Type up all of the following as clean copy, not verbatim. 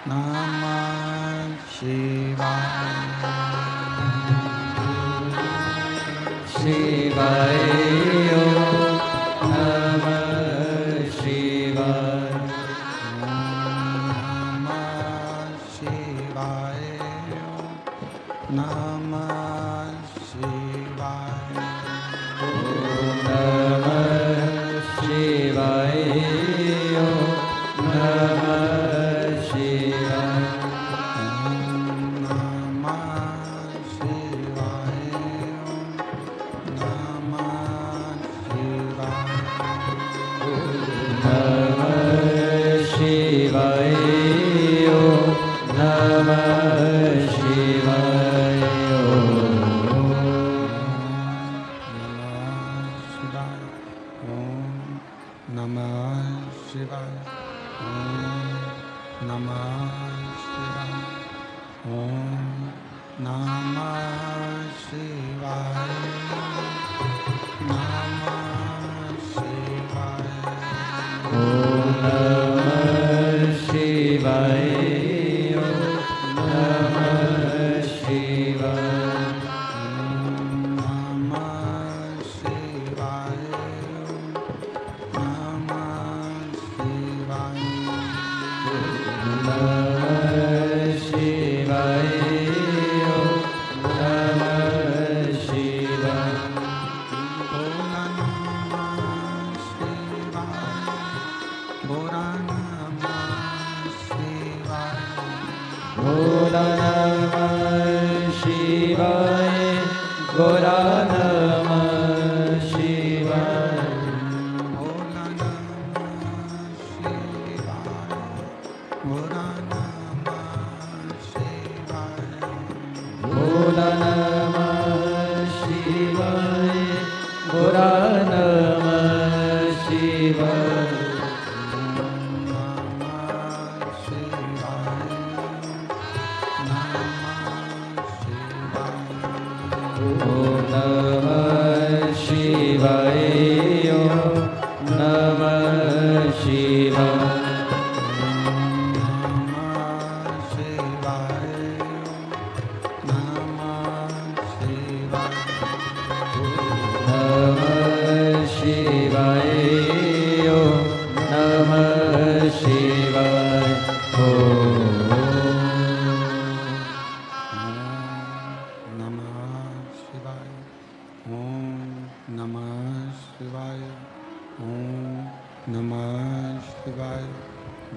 नमः शिवाय शिवाय नमः शिवाय नमः शिवाय नमः शिवाय नमः शिवाय नमः शिवाय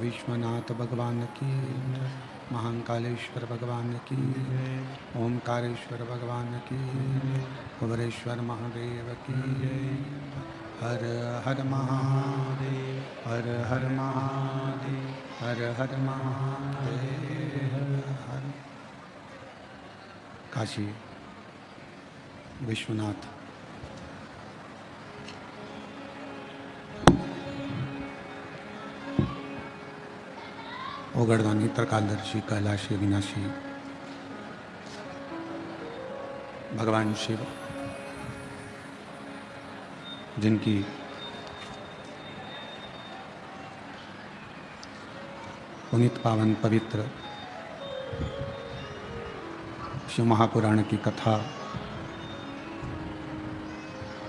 विश्वनाथ भगवान की, महाकालेश्वर भगवान की, ओमकारेश्वर भगवान की, कुबरेश्वर महादेव की। हर हर महादेव, हर हर महादेव, हर हर महादेव, हर। काशी विश्वनाथ ओगड़दानी त्रिकालदर्शी कैलाशी विनाशी भगवान शिव, जिनकी पुनीत पावन पवित्र शिव महापुराण की कथा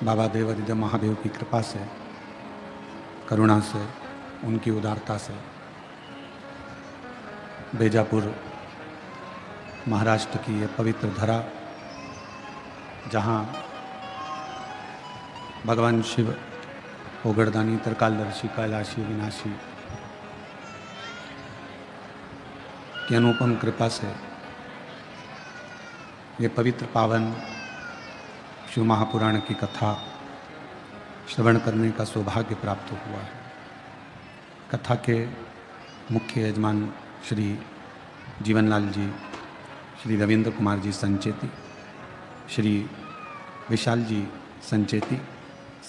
बाबा देवादिदेव महादेव की कृपा से, करुणा से, उनकी उदारता से बेजापुर महाराष्ट्र की ये पवित्र धरा, जहाँ भगवान शिव ओगड़दानी त्रिकालदर्शी कैलाशी विनाशी की अनुपम कृपा से ये पवित्र पावन शिव महापुराण की कथा श्रवण करने का सौभाग्य प्राप्त हुआ है। कथा के मुख्य यजमान श्री जीवनलाल जी, श्री रविंद्र कुमार जी संचेती, श्री विशाल जी संचेती,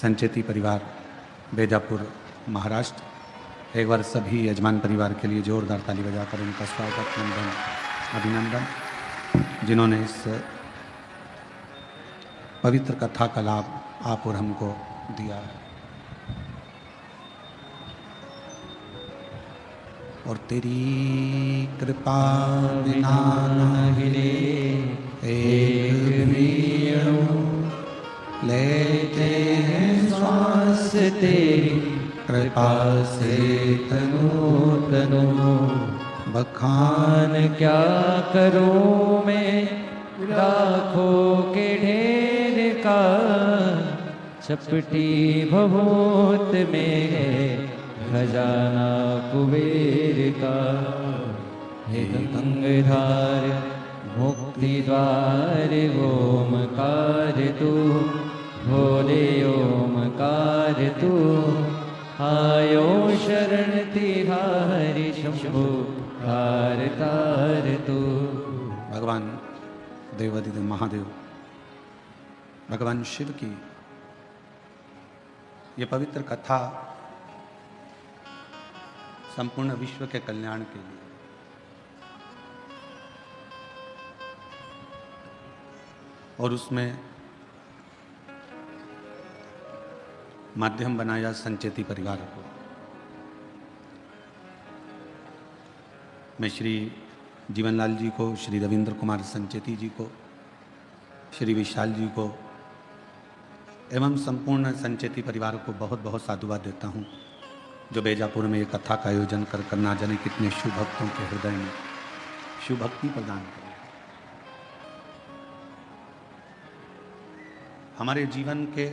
संचेती परिवार बेजापुर महाराष्ट्र। एक बार सभी यजमान परिवार के लिए जोरदार ताली बजाकर उनका स्वागत, वंदन, अभिनंदन, जिन्होंने इस पवित्र कथा का लाभ आप और हमको दिया है। और तेरी कृपा बिना न हिले एक भी अणु। लेते हैं श्वास तेरी कृपा से तनु तनु। बखान क्या करूं मैं लाखों के ढेर का, चपटी भभूत में है खजाना कुबेर का। हे गंगाधार मुक्ति द्वार ओमकार तू, भोले ओमकार तू। आयो शरण तिहारी शंभु तार तार तू। भगवान देवाधिदेव महादेव भगवान शिव की ये पवित्र कथा संपूर्ण विश्व के कल्याण के लिए, और उसमें माध्यम बनाया संचेती परिवार को। मैं श्री जीवनलाल जी को, श्री रविंद्र कुमार संचेती जी को, श्री विशाल जी को एवं संपूर्ण संचेती परिवार को बहुत बहुत साधुवाद देता हूँ, जो बेजापुर में ये कथा का आयोजन कर ना जाने कितने शिव भक्तों के हृदय में शिव भक्ति प्रदान करें। हमारे जीवन के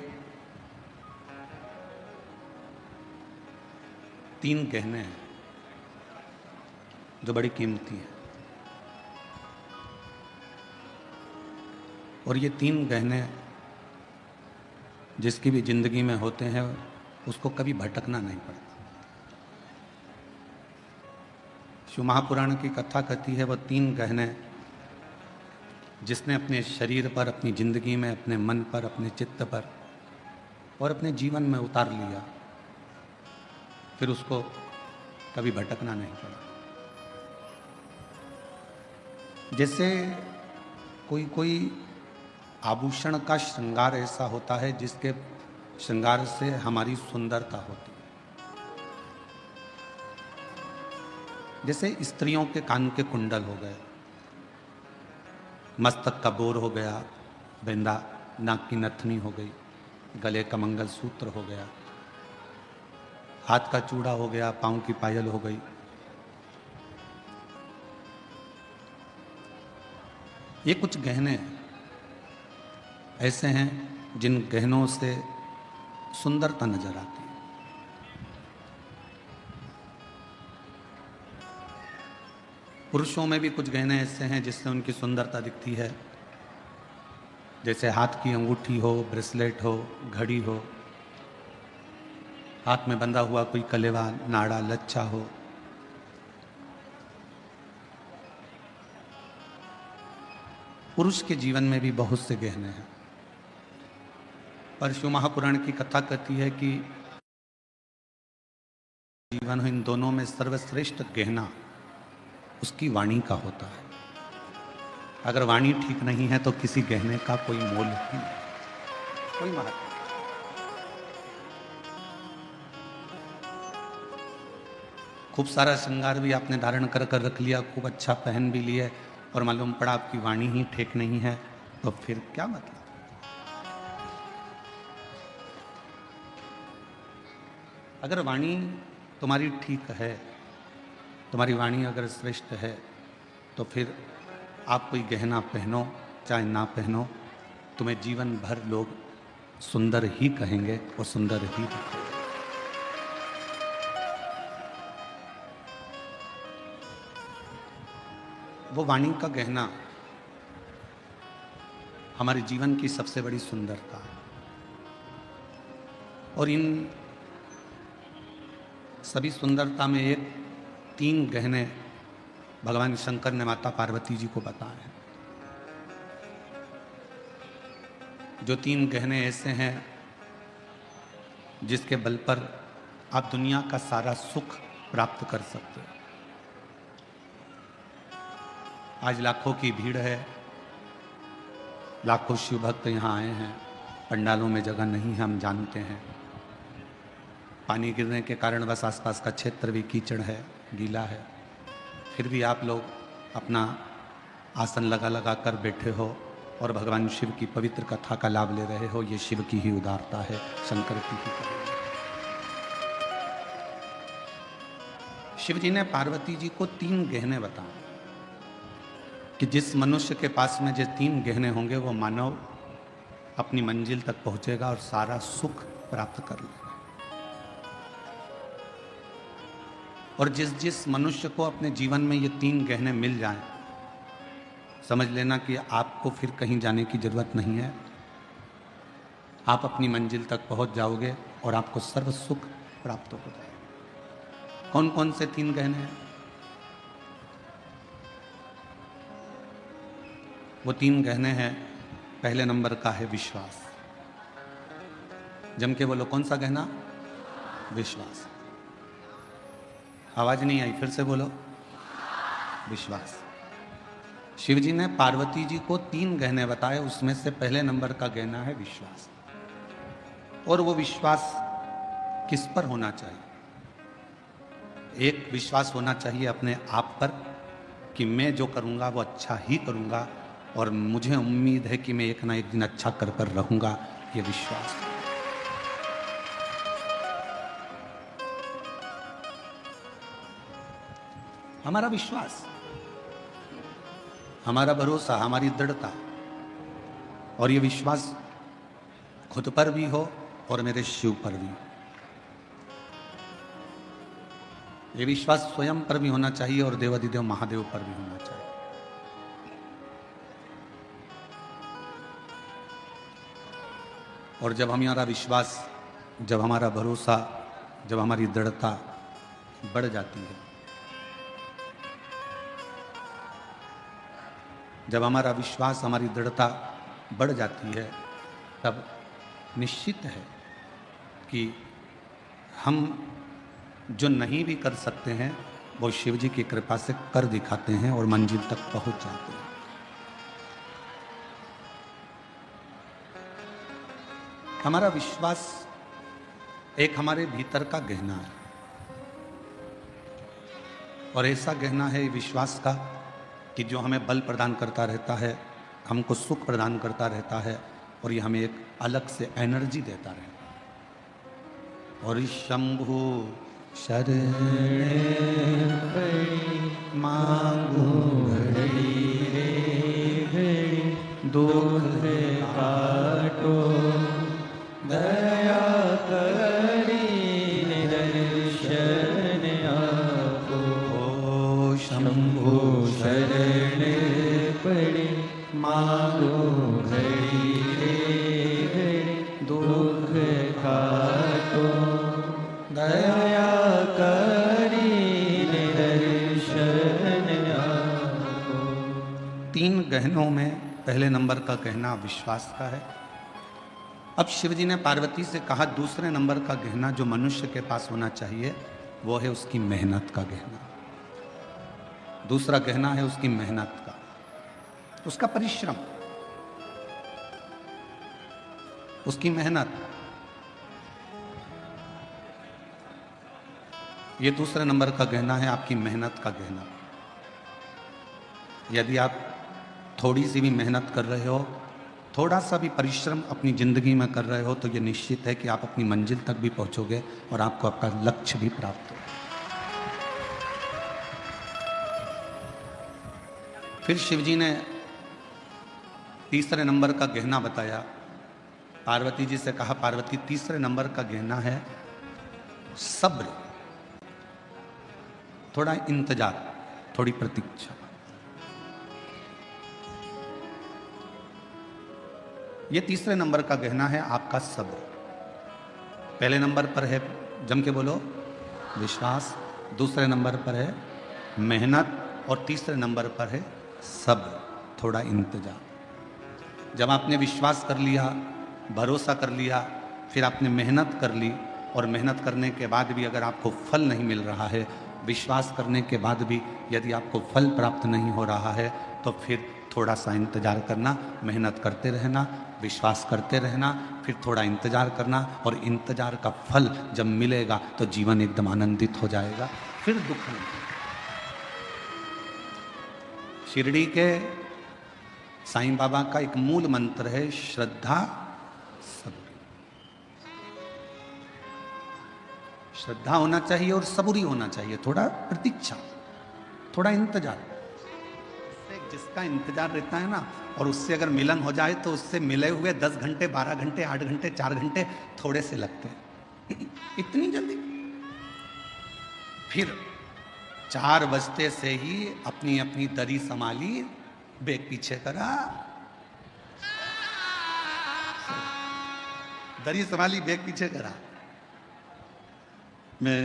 3 गहने हैं जो बड़ी कीमती हैं, और ये 3 गहने जिसकी भी जिंदगी में होते हैं उसको कभी भटकना नहीं पड़ता। शिव महापुराण की कथा कहती है, वह 3 गहने जिसने अपने शरीर पर, अपनी जिंदगी में, अपने मन पर, अपने चित्त पर और अपने जीवन में उतार लिया, फिर उसको कभी भटकना नहीं पड़ा। जैसे कोई आभूषण का श्रृंगार ऐसा होता है जिसके श्रृंगार से हमारी सुंदरता होती है। जैसे स्त्रियों के कान के कुंडल हो गए, मस्तक का बोर हो गया, बिंदा, नाक की नथनी हो गई, गले का मंगलसूत्र हो गया, हाथ का चूड़ा हो गया, पांव की पायल हो गई। ये कुछ गहने ऐसे हैं जिन गहनों से सुंदरता नजर आती है। पुरुषों में भी कुछ गहने ऐसे हैं जिससे उनकी सुंदरता दिखती है, जैसे हाथ की अंगूठी हो, ब्रेसलेट हो, घड़ी हो, हाथ में बंधा हुआ कोई कलेवा, नाड़ा, लच्छा हो। पुरुष के जीवन में भी बहुत से गहने हैं, पर शिव महापुराण की कथा कहती है कि जीवन इन दोनों में सर्वश्रेष्ठ गहना उसकी वाणी का होता है। अगर वाणी ठीक नहीं है तो किसी गहने का कोई मोल ही नहीं, कोई महत्व नहीं। खूब सारा श्रृंगार भी आपने धारण कर कर रख लिया, खूब अच्छा पहन भी लिया, और मालूम पड़ा आपकी वाणी ही ठीक नहीं है, तो फिर क्या मतलब। अगर वाणी तुम्हारी ठीक है, तुम्हारी वाणी अगर श्रेष्ठ है, तो फिर आप कोई गहना पहनो चाहे ना पहनो, तुम्हें जीवन भर लोग सुंदर ही कहेंगे और सुंदर ही दिखेंगे। वो वाणी का गहना हमारे जीवन की सबसे बड़ी सुंदरता है, और इन सभी सुंदरता में एक 3 गहने भगवान शंकर ने माता पार्वती जी को बताए हैं। जो 3 गहने ऐसे हैं जिसके बल पर आप दुनिया का सारा सुख प्राप्त कर सकते हो। आज लाखों की भीड़ है, लाखों शिव भक्त यहाँ आए हैं, पंडालों में जगह नहीं है, हम जानते हैं, पानी गिरने के कारण बस आसपास का क्षेत्र भी कीचड़ है, गीला है, फिर भी आप लोग अपना आसन लगा लगा कर बैठे हो और भगवान शिव की पवित्र कथा का लाभ ले रहे हो। ये शिव की ही उदारता है, शंकर की ही कथा। शिव जी ने पार्वती जी को 3 गहने बताए कि जिस मनुष्य के पास में जो 3 गहने होंगे वो मानव अपनी मंजिल तक पहुंचेगा और सारा सुख प्राप्त कर लेगा। और जिस जिस मनुष्य को अपने जीवन में ये 3 गहने मिल जाएं, समझ लेना कि आपको फिर कहीं जाने की जरूरत नहीं है। आप अपनी मंजिल तक पहुंच जाओगे और आपको सर्व सुख प्राप्त हो जाएगा। कौन कौन से 3 गहने हैं? वो 3 गहने हैं, पहले नंबर का है विश्वास। जम के बोलो, कौन सा गहना? विश्वास। आवाज नहीं आई, फिर से बोलो, विश्वास। शिव जी ने पार्वती जी को 3 गहने बताए, उसमें से पहले नंबर का गहना है विश्वास। और वो विश्वास किस पर होना चाहिए? एक विश्वास होना चाहिए अपने आप पर कि मैं जो करूंगा वो अच्छा ही करूंगा और मुझे उम्मीद है कि मैं एक ना एक दिन अच्छा कर कर रहूंगा। ये विश्वास। हमारा विश्वास, हमारा भरोसा, हमारी दृढ़ता, और ये विश्वास खुद पर भी हो और मेरे शिव पर भी। ये विश्वास स्वयं पर भी होना चाहिए और देवाधिदेव महादेव पर भी होना चाहिए। और जब हमारा विश्वास, जब हमारा भरोसा, जब हमारी दृढ़ता बढ़ जाती है, जब हमारा विश्वास, हमारी दृढ़ता बढ़ जाती है, तब निश्चित है कि हम जो नहीं भी कर सकते हैं वो शिव जी की कृपा से कर दिखाते हैं और मंजिल तक पहुंच जाते हैं। हमारा विश्वास एक हमारे भीतर का गहना है, और ऐसा गहना है विश्वास का कि जो हमें बल प्रदान करता रहता है, हमको सुख प्रदान करता रहता है, और ये हमें एक अलग से एनर्जी देता रहता है। और शंभु शरणे पड़ी मांगू घड़ी रे घड़ी, दुख काटो दया करी निदर्शन आपो। ओ शंभु शरणे पड़ी मांगो घड़ी रे घड़ी, दुख काटो दया करी निदर्शन आपो। 3 गहनों में पहले नंबर का गहना विश्वास का है। अब शिवजी ने पार्वती से कहा दूसरे नंबर का गहना जो मनुष्य के पास होना चाहिए वो है उसकी मेहनत का गहना। दूसरा गहना है उसकी मेहनत का, उसका परिश्रम, उसकी मेहनत। ये दूसरे नंबर का गहना है, आपकी मेहनत का गहना। यदि आप थोड़ी सी भी मेहनत कर रहे हो, थोड़ा सा भी परिश्रम अपनी जिंदगी में कर रहे हो, तो ये निश्चित है कि आप अपनी मंजिल तक भी पहुंचोगे और आपको आपका लक्ष्य भी प्राप्त होगा। फिर शिवजी ने तीसरे नंबर का गहना बताया। पार्वती जी से कहा, पार्वती तीसरे नंबर का गहना है सब्र, थोड़ा इंतजार, थोड़ी प्रतीक्षा। ये तीसरे नंबर का गहना है आपका सब्र। पहले नंबर पर है, जम के बोलो, विश्वास। दूसरे नंबर पर है मेहनत, और तीसरे नंबर पर है सब्र, थोड़ा इंतजार। जब आपने विश्वास कर लिया, भरोसा कर लिया, फिर आपने मेहनत कर ली, और मेहनत करने के बाद भी अगर आपको फल नहीं मिल रहा है, विश्वास करने के बाद भी यदि आपको फल प्राप्त नहीं हो रहा है, तो फिर थोड़ा सा इंतजार करना, मेहनत करते रहना, विश्वास करते रहना, फिर थोड़ा इंतजार करना, और इंतजार का फल जब मिलेगा तो जीवन एकदम आनंदित हो जाएगा, फिर दुख नहीं। शिरडी के साईं बाबा का एक मूल मंत्र है, श्रद्धा सबूरी। श्रद्धा होना चाहिए और सबूरी होना चाहिए, थोड़ा प्रतीक्षा, थोड़ा इंतजार। जिसका इंतजार रहता है ना, और उससे अगर मिलन हो जाए तो उससे मिले हुए 10 घंटे, 12 घंटे, 8 घंटे, 4 घंटे थोड़े से लगते हैं। इतनी जल्दी। फिर 4 बजते से ही अपनी अपनी दरी संभाली, बेग पीछे करा, दरी संभाली, बेग पीछे करा। मैं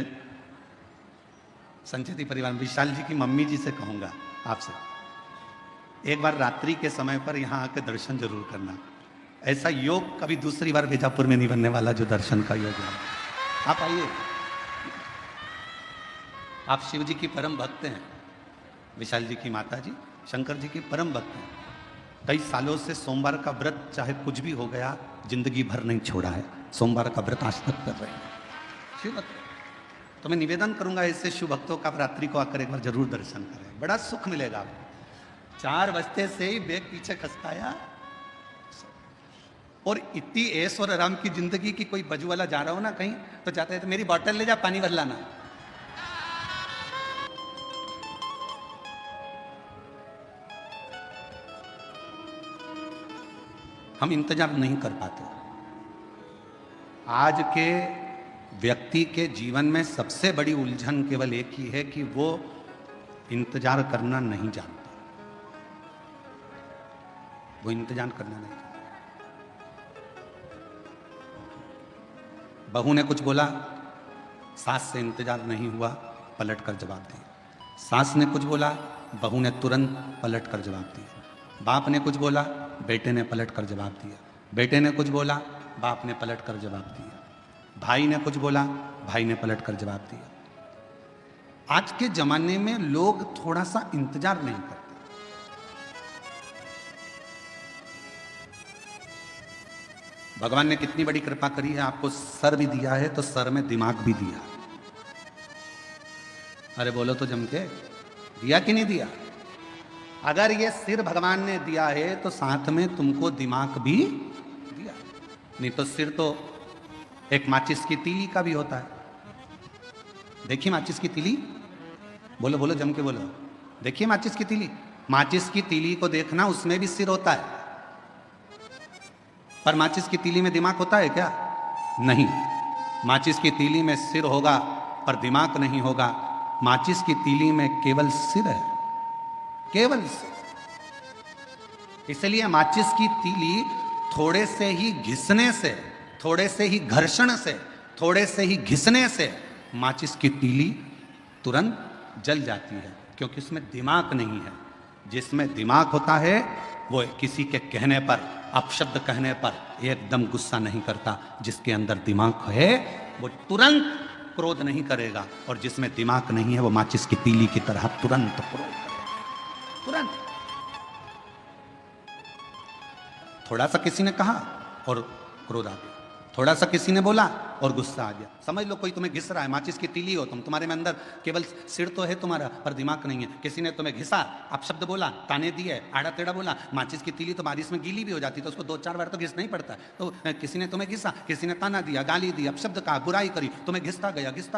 संचेती परिवार विशाल जी की मम्मी जी से कहूंगा आपसे, एक बार रात्रि के समय पर यहाँ आकर दर्शन जरूर करना। ऐसा योग कभी दूसरी बार बीजापुर में नहीं बनने वाला जो दर्शन का योग है। आप आइए, आप शिव जी की परम भक्त हैं, विशाल जी की माता जी शंकर जी की परम भक्त हैं। कई सालों से सोमवार का व्रत चाहे कुछ भी हो गया, जिंदगी भर नहीं छोड़ा है, सोमवार का व्रत आज तक कर रहे हैं। शिव भक्त तो मैं निवेदन करूंगा ऐसे शिव भक्तों का, रात्रि को आकर एक बार जरूर दर्शन करें, बड़ा सुख मिलेगा आपको। 4 बजते से ही बेग पीछे खसकाया, और इतनी ऐश और आराम की जिंदगी की, कोई बजू वाला जा रहा हो ना कहीं तो जाते हैं तो मेरी बोतल ले जा, पानी भर लाना। हम इंतजार नहीं कर पाते। आज के व्यक्ति के जीवन में सबसे बड़ी उलझन केवल एक ही है कि वो इंतजार करना नहीं जानता। वो इंतजार करना नहीं जानता। बहू ने कुछ बोला, सास से इंतजार नहीं हुआ, पलट कर जवाब दिया। सास ने कुछ बोला, बहू ने तुरंत पलट कर जवाब दिया। बाप ने कुछ बोला, बेटे ने पलट कर जवाब दिया। बेटे ने कुछ बोला, बाप ने पलट कर जवाब दिया। भाई ने कुछ बोला, भाई ने पलट कर जवाब दिया। आज के जमाने में लोग थोड़ा सा इंतजार नहीं करते। भगवान ने कितनी बड़ी कृपा करी है, आपको सर भी दिया है तो सर में दिमाग भी दिया। अरे बोलो तो जम के, दिया कि नहीं दिया? अगर ये सिर भगवान ने दिया है तो साथ में तुमको दिमाग भी दिया। नहीं तो सिर तो एक माचिस की तीली का भी होता है। देखिए माचिस की तीली, बोलो बोलो जम के बोलो, देखिए माचिस की तीली। माचिस की तीली को देखना, उसमें भी सिर होता है, पर माचिस की तीली में दिमाग होता है क्या? नहीं। माचिस की तीली में सिर होगा पर दिमाग नहीं होगा। माचिस की तीली में केवल सिर है, केवल सिर। इसलिए माचिस की तीली थोड़े से ही घिसने से, थोड़े से ही घर्षण से, थोड़े से ही घिसने से माचिस की तीली तुरंत जल जाती है, क्योंकि उसमें दिमाग नहीं है। जिसमें दिमाग होता है वो किसी के कहने पर, अपशब्द कहने पर एकदम गुस्सा नहीं करता। जिसके अंदर दिमाग है वो तुरंत क्रोध नहीं करेगा, और जिसमें दिमाग नहीं है वो माचिस की तीली की तरह तुरंत क्रोध करेगा, तुरंत। थोड़ा सा किसी ने कहा और क्रोध आ गया, थोड़ा सा किसी ने बोला और गुस्सा आ गया। समझ लो कोई तुम्हें घिस रहा है, माचिस की तीली हो तुम, तुम्हारे में अंदर केवल सिर तो है तुम्हारा पर दिमाग नहीं है। किसी ने तुम्हें घिसा, आप शब्द बोला, ताने दिए, आड़ा टेढ़ा बोला। माचिस की तीली तो बारिश में गीली भी हो जाती, तो उसको 2-4 बार तो घिसना ही पड़ता है। तो किसी ने तुम्हें घिसा, किसी ने ताना दिया, गाली दी, अपशब्द कहा, बुराई करी, तुम्हें घिसता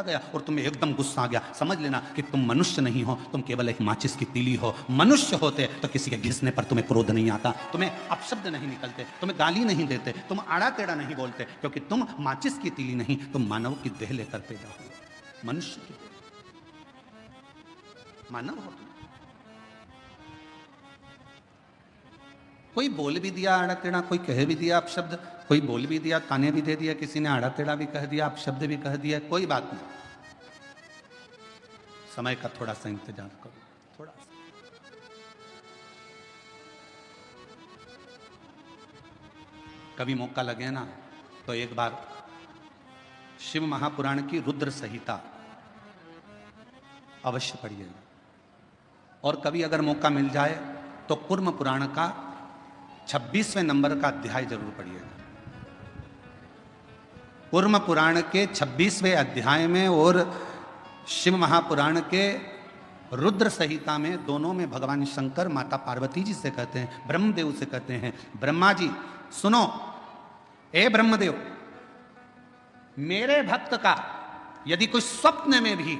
गया और तुम्हें एकदम गुस्सा आ गया। समझ लेना कि तुम मनुष्य नहीं हो, तुम केवल एक माचिस की तीली हो। मनुष्य होते तो किसी के घिसने पर तुम्हें क्रोध नहीं आता, तुम्हें अपशब्द नहीं निकलते, तुम्हें गाली नहीं देते, तुम आड़ा टेढ़ा नहीं बोलते, क्योंकि तुम माचिस की तीली नहीं, तुम मानव की देह लेकर पैदा हुए, मनुष्य की देह, मानव हो तुम। कोई बोल भी दिया आड़ा टेढ़ा, कोई कह भी दिया अपशब्द, कोई बोल भी दिया, ताने भी दे दिया, किसी ने आड़ा टेढ़ा भी कह दिया, अपशब्द भी कह दिया, कोई बात नहीं। समय का थोड़ा सा इंतजार करो, थोड़ा सा। कभी मौका लगे ना तो एक बार शिव महापुराण की रुद्र संहिता अवश्य पढ़िएगा, और कभी अगर मौका मिल जाए तो कुर्म पुराण का 26वें नंबर का अध्याय जरूर पढ़िएगा। कूर्म पुराण के 26वें अध्याय में और शिव महापुराण के रुद्र संहिता में, दोनों में भगवान शंकर माता पार्वती जी से कहते हैं, ब्रह्मदेव से कहते हैं, ब्रह्मा जी सुनो, ए ब्रह्मदेव, मेरे भक्त का यदि कोई स्वप्न में भी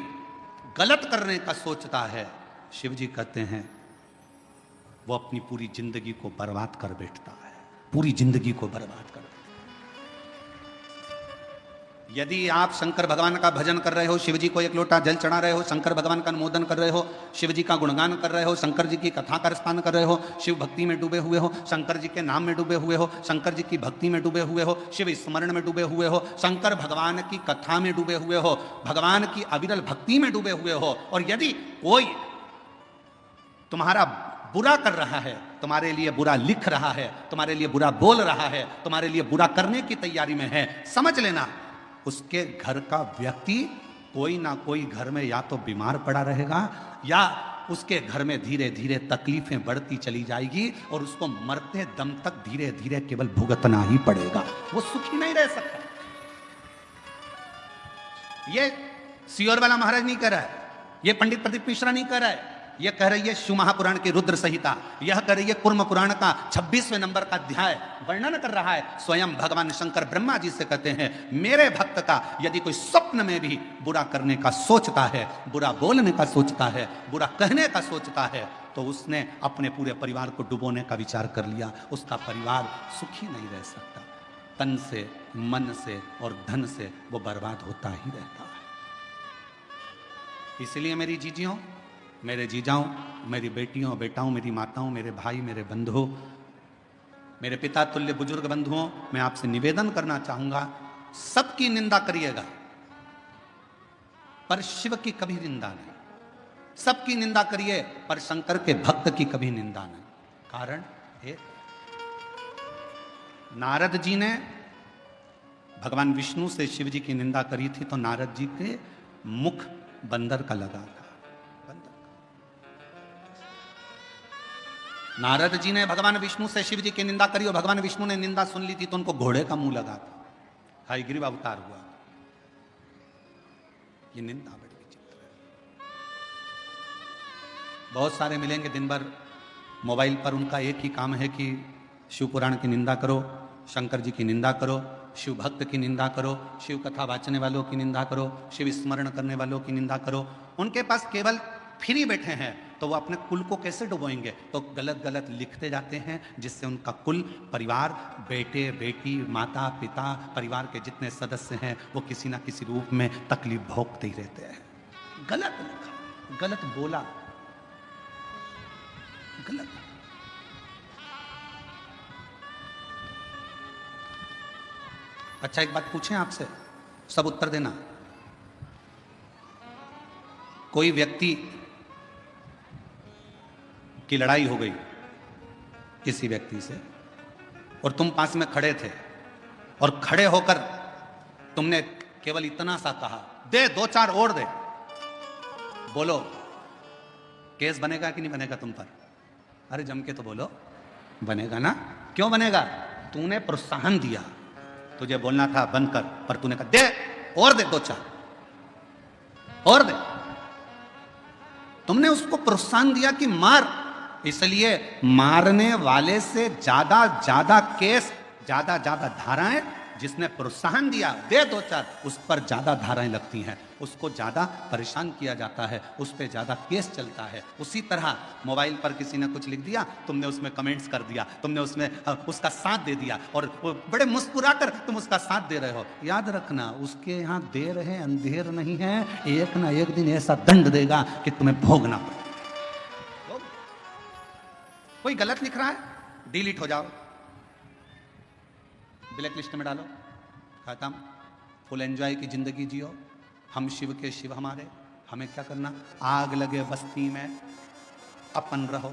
गलत करने का सोचता है, शिव जी कहते हैं वो अपनी पूरी जिंदगी को बर्बाद कर बैठता है, पूरी जिंदगी को बर्बाद कर। यदि आप शंकर भगवान का भजन कर रहे हो, शिव जी को एक लोटा जल चढ़ा रहे हो, शंकर भगवान का अनुमोदन कर रहे हो, शिव जी का गुणगान कर रहे हो, शंकर जी की कथा का रसपान कर रहे हो, शिव भक्ति में डूबे हुए हो, शंकर जी के नाम में डूबे हुए हो, शंकर जी की भक्ति में डूबे हुए हो, शिव स्मरण में डूबे हुए हो, शंकर भगवान की कथा में डूबे हुए हो, भगवान की अविरल भक्ति में डूबे हुए हो, और यदि कोई तुम्हारा बुरा कर रहा है, तुम्हारे लिए बुरा लिख रहा है, तुम्हारे लिए बुरा बोल रहा है, तुम्हारे लिए बुरा करने की तैयारी में है, समझ लेना उसके घर का व्यक्ति कोई ना कोई घर में या तो बीमार पड़ा रहेगा, या उसके घर में धीरे धीरे तकलीफें बढ़ती चली जाएगी, और उसको मरते दम तक धीरे धीरे केवल भुगतना ही पड़ेगा, वो सुखी नहीं रह सकता। ये सियोर वाला महाराज नहीं कह रहा है, ये पंडित प्रदीप मिश्रा नहीं कह रहा है, यह कह रही है शिव महापुराण की रुद्र संहिता, यह कह रही है कूर्म पुराण का 26वें नंबर का अध्याय वर्णन कर रहा है। स्वयं भगवान शंकर ब्रह्मा जी से कहते हैं, मेरे भक्त का यदि कोई स्वप्न में भी बुरा करने का सोचता है, बुरा बोलने का सोचता है, बुरा कहने का सोचता है, तो उसने अपने पूरे परिवार को डुबोने का विचार कर लिया, उसका परिवार सुखी नहीं रह सकता, तन से, मन से और धन से वो बर्बाद होता ही रहता है। इसलिए मेरी जीजियों, मेरे जीजाओं, मेरी बेटियों बेटाओं, मेरी माताओं, मेरे भाई, मेरे बंधुओं, मेरे पिता तुल्य बुजुर्ग बंधुओं, मैं आपसे निवेदन करना चाहूंगा, सबकी निंदा करिएगा पर शिव की कभी निंदा नहीं, सबकी निंदा करिए पर शंकर के भक्त की कभी निंदा नहीं। कारण एक, नारद जी ने भगवान विष्णु से शिव जी की निंदा करी थी, तो नारद जी के मुख बंदर का लगा था, नारद जी ने भगवान विष्णु से शिव जी की निंदा करी और भगवान विष्णु ने निंदा सुन ली थी तो उनको घोड़े का मुंह लगा था, हयग्रीव अवतार हुआ। ये निंदा बड़ी विचित्र है। बहुत सारे मिलेंगे दिन भर मोबाइल पर, उनका एक ही काम है कि शिव पुराण की निंदा करो, शंकर जी की निंदा करो, शिव भक्त की निंदा करो, शिव कथा वाचने वालों की निंदा करो, शिव स्मरण करने वालों की निंदा करो। उनके पास केवल फ्री बैठे हैं तो वो अपने कुल को कैसे डुबोएंगे, तो गलत गलत लिखते जाते हैं, जिससे उनका कुल, परिवार, बेटे बेटी, माता पिता, परिवार के जितने सदस्य हैं वो किसी ना किसी रूप में तकलीफ भोगते ही रहते हैं। गलत लिखा, गलत बोला, गलत। अच्छा एक बात पूछें आपसे, सब उत्तर देना। कोई व्यक्ति की लड़ाई हो गई किसी व्यक्ति से और तुम पास में खड़े थे और खड़े होकर तुमने केवल इतना सा कहा, दे 2-4 और दे, बोलो केस बनेगा कि नहीं बनेगा तुम पर? अरे जम के तो बोलो, बनेगा ना। क्यों बनेगा? तूने प्रोत्साहन दिया, तुझे बोलना था बंद कर, पर तूने कहा दे और दे 2-4 और दे। तुमने उसको प्रोत्साहन दिया कि मार, इसलिए मारने वाले से ज्यादा केस, ज्यादा धाराएं, जिसने प्रोत्साहन दिया दे 2-4, उस पर ज्यादा धाराएं लगती हैं, उसको ज्यादा परेशान किया जाता है, उस पर ज्यादा केस चलता है। उसी तरह मोबाइल पर किसी ने कुछ लिख दिया, तुमने उसमें कमेंट्स कर दिया, तुमने उसमें उसका साथ दे दिया और बड़े मुस्कुराकर तुम उसका साथ दे रहे हो। याद रखना, उसके यहाँ देर है अंधेर नहीं है, एक ना एक दिन ऐसा दंड देगा कि तुम्हें भोगना पड़ेगा। कोई गलत लिख रहा है, डिलीट हो जाओ, ब्लैक लिस्ट में डालो, खत्म। फुल एंजॉय की जिंदगी जियो, हम शिव के शिव हमारे, हमें क्या करना? आग लगे बस्ती में अपन रहो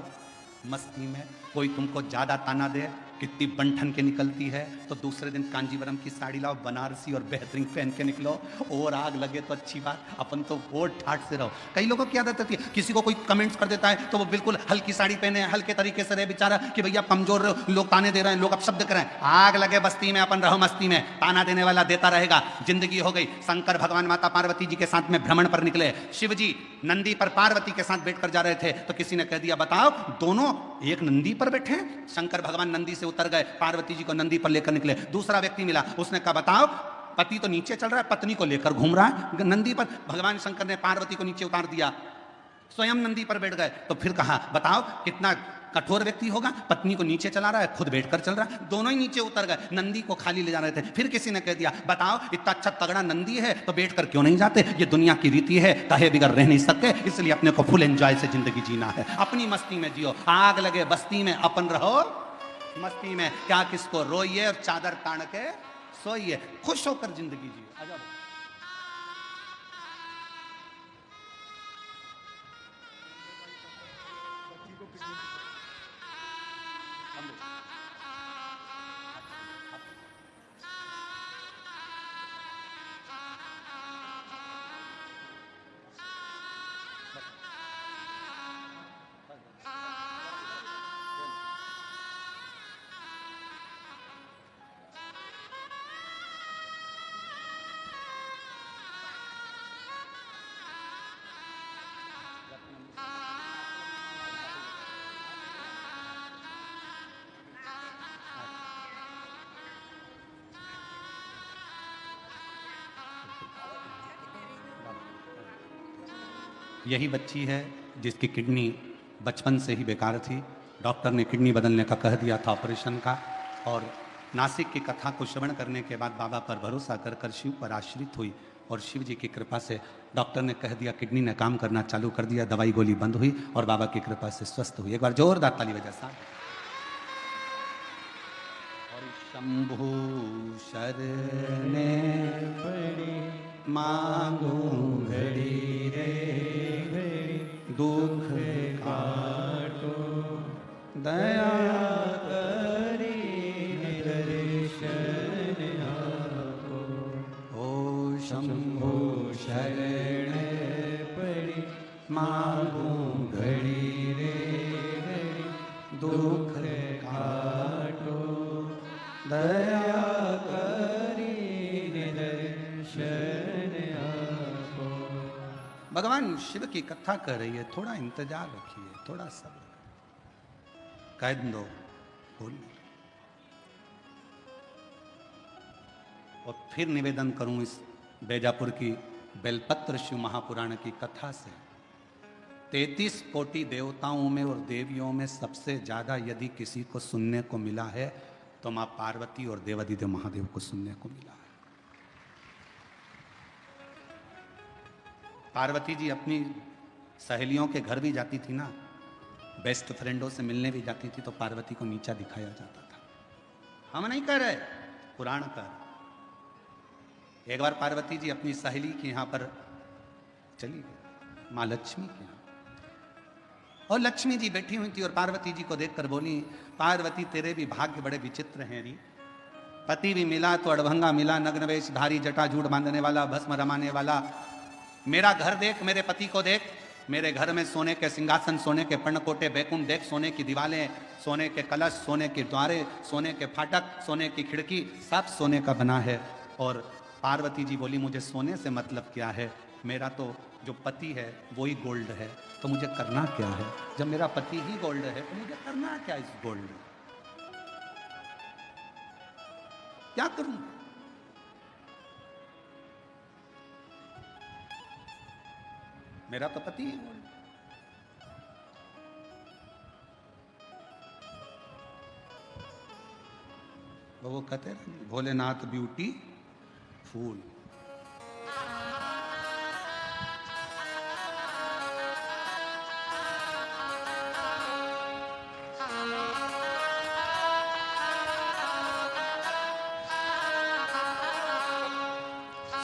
मस्ती में। कोई तुमको ज्यादा ताना दे इतनी बंठन के निकलती है तो दूसरे दिन कांजीवरम की साड़ी लाओ, बनारसी और बेहतरीन पहन के निकलो। और आग लगे तो अच्छी बात, अपन तो वोट ठाट से रहो। कई लोगों की आदत होती है, किसी को कोई कमेंट्स कर देता है तो वो बिल्कुल हल्की साड़ी पहने, हल्के तरीके से रहे बेचारा कि भैया कमजोर लोग ताने दे रहे हैं, लोग अपशब्द करें। आग लगे बस्ती में, अपन रहो मस्ती में, ताना देने वाला देता रहेगा। जिंदगी हो गई। शंकर भगवान माता पार्वती जी के साथ में भ्रमण पर निकले। शिव जी नंदी पर पार्वती के साथ बैठकर जा रहे थे तो किसी ने कह दिया बताओ दोनों एक नंदी पर बैठे। शंकर भगवान नंदी से उतर गए, पार्वती जी को नंदी पर लेकर निकले। दूसरा व्यक्ति मिला, उसने कहा बताओ पति तो नीचे चल रहा है, पत्नी को लेकर घूम रहा है नंदी पर। भगवान शंकर ने पार्वती को नीचे उतार दिया, स्वयं नंदी पर बैठ गए। तो फिर कहा बताओ कितना कठोर व्यक्ति होगा, पत्नी को नीचे चला रहा है, खुद बैठकर चल रहा है, दोनों ही नीचे उतर गए, नंदी को खाली ले जा रहे थे। फिर किसी ने कह दिया बताओ इतना अच्छा तगड़ा नंदी है तो बैठकर क्यों नहीं जाते, ये दुनिया की रीति है, कहे बिगर रह नहीं सकते, इसलिए अपने को फुल एंजॉय से जिंदगी जीना है, अपनी मस्ती में जियो। आग लगे बस्ती में, अपन रहो मस्ती में, क्या किसको रोइए और चादर तान के सोइए, खुश होकर जिंदगी जियो। आ जाओ। यही बच्ची है जिसकी किडनी बचपन से ही बेकार थी। डॉक्टर ने किडनी बदलने का कह दिया था, ऑपरेशन का। और नासिक की कथा को श्रवण करने के बाद बाबा पर भरोसा कर कर शिव पर आश्रित हुई और शिव जी की कृपा से डॉक्टर ने कह दिया किडनी ने काम करना चालू कर दिया, दवाई गोली बंद हुई और बाबा की कृपा से स्वस्थ हुई। एक बार जोरदार ताली बजा सा। और शंभु शरणे पड़ी मांगू घड़ी रे, दुख काटो दया करी दर्शन आपो। ओ शंभु शरण पड़ी मांगू घड़ी रे घड़ी, दुख काटो दया करी दर्शन आपो। भगवान शिव की कथा कर रही है, थोड़ा इंतजार रखिए, थोड़ा सब्र कह दो, बोल। और फिर निवेदन करूं इस बैजापुर की बेलपत्र शिव महापुराण की कथा से, 33 कोटि देवताओं में और देवियों में सबसे ज्यादा यदि किसी को सुनने को मिला है तो मां पार्वती और देवादिदेव महादेव को सुनने को मिला है। पार्वती जी अपनी सहेलियों के घर भी जाती थी ना, बेस्ट फ्रेंडों से मिलने भी जाती थी तो पार्वती को नीचा दिखाया जाता था। हम नहीं कर रहे, पुराण कर। एक बार पार्वती जी अपनी सहेली के यहां पर चली गई, मां लक्ष्मी के यहां, और लक्ष्मी जी बैठी हुई थी और पार्वती जी को देखकर बोली पार्वती तेरे भी भाग्य बड़े विचित्र हैं री, पति भी मिला तो अड़भंगा मिला, नग्न वेशधारी, जटा जूड़ बांधने वाला, भस्म रमाने वाला। मेरा घर देख, मेरे पति को देख, मेरे घर में सोने के सिंहासन, सोने के पर्णकोटे, बैकुंठ देख, सोने की दीवारें, सोने के कलश, सोने के द्वारे, सोने के फाटक, सोने की खिड़की, सब सोने का बना है। और पार्वती जी बोली मुझे सोने से मतलब क्या है, मेरा तो जो पति है वो ही गोल्ड है, तो मुझे करना क्या है, जब मेरा पति ही गोल्ड है तो मुझे करना क्या इस गोल्ड में, क्या करूं। मेरा तो पति ही गोल्ड। वो कहते हैं भोलेनाथ ब्यूटी फूल।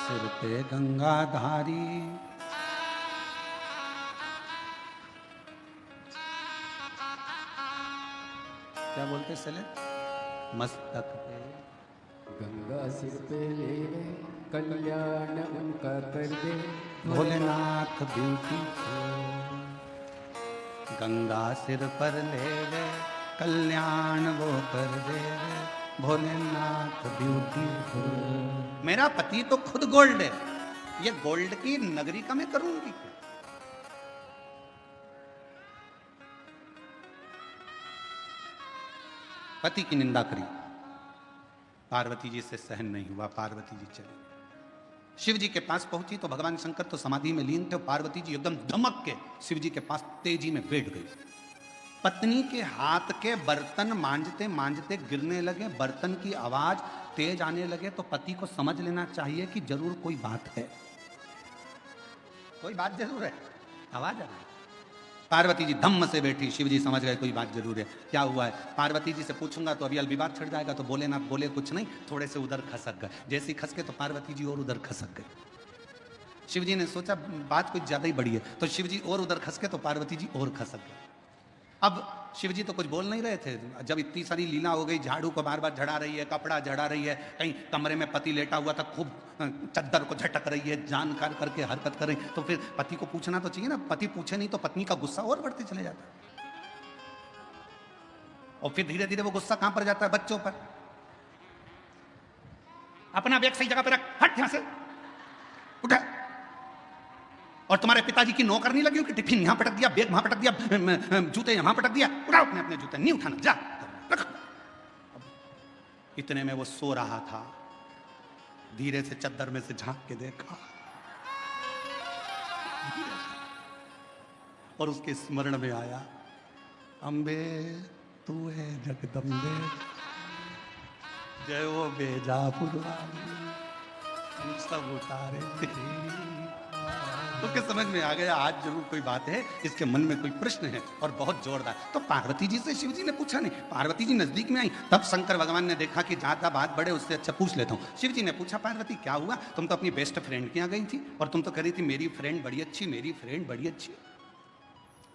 सिर पे गंगाधारी, क्या बोलते सले, मस्तक पे गंगा सिर पे ले ले, कल्याण उनका कर दे भोलेनाथ ब्यूटीफुल। गंगा सिर पर ले ले, कल्याण वो कर दे भोलेनाथ ब्यूटीफुल। मेरा पति तो खुद गोल्ड है, ये गोल्ड की नगरी का मैं करूंगी क्या? पति की निंदा करी, पार्वती जी से सहन नहीं हुआ, पार्वती जी चली। शिव जी के पास पहुंची तो भगवान शंकर तो समाधि में लीन थे, पार्वती जी एकदम धमक के शिव जी के पास तेजी में बैठ गई। पत्नी के हाथ के बर्तन मांजते मांजते गिरने लगे, बर्तन की आवाज तेज आने लगे तो पति को समझ लेना चाहिए कि जरूर कोई बात है, कोई बात जरूर है, आवाज आ रही है। पार्वती जी धम्म से बैठी, शिव जी समझ गए कोई बात जरूर है। क्या हुआ है? पार्वती जी से पूछूंगा तो अभी अलविवाद छिड़ जाएगा, तो बोले ना बोले कुछ नहीं, थोड़े से उधर खसक गए। जैसे ही खसके तो पार्वती जी और उधर खसक गए। शिव जी ने सोचा बात कुछ ज्यादा ही बड़ी है, तो शिव जी और उधर खसके तो पार्वती जी और खसक गए। अब शिव जी तो कुछ बोल नहीं रहे थे, जब इतनी सारी लीला हो गई, झाड़ू को बार बार झड़ा रही है, कपड़ा झड़ा रही है, कहीं कमरे में पति लेटा हुआ था, खूब चद्दर को झटक रही है, जानकार करके हरकत कर रही, तो फिर पति को पूछना तो चाहिए ना। पति पूछे नहीं तो पत्नी का गुस्सा और बढ़ते चले जाता है, और फिर धीरे धीरे वो गुस्सा कहां पर जाता है? बच्चों पर। अपना बैग सही जगह पर रख, हट यहां से, उठा। और तुम्हारे पिताजी की नौकर नहीं लगी हो कि टिफिन यहां पटक दिया, बैग वहां पटक दिया, जूते यहां पटक दिया? उठाओ अपने अपने जूते, नहीं उठाना, जा रख। इतने में वो सो रहा था, धीरे से चद्दर में से झांक के देखा और उसके स्मरण में आया, अम्बे तू है जगदम्बे, जय वो बेजापुर वाली, सब उतारे तेरी। उसके समझ में आ गया आज जरूर कोई बात है, इसके मन में कोई प्रश्न है और बहुत जोरदार। तो पार्वती जी से शिव जी ने पूछा नहीं, पार्वती जी नजदीक में आई, तब शंकर भगवान ने देखा कि ज्यादा बात बढ़े उससे अच्छा पूछ लेता हूँ। शिव जी ने पूछा, पार्वती क्या हुआ? तुम तो अपनी बेस्ट फ्रेंड के यहाँ गई थी और तुम तो कह रही थी मेरी फ्रेंड बड़ी अच्छी, मेरी फ्रेंड बड़ी अच्छी,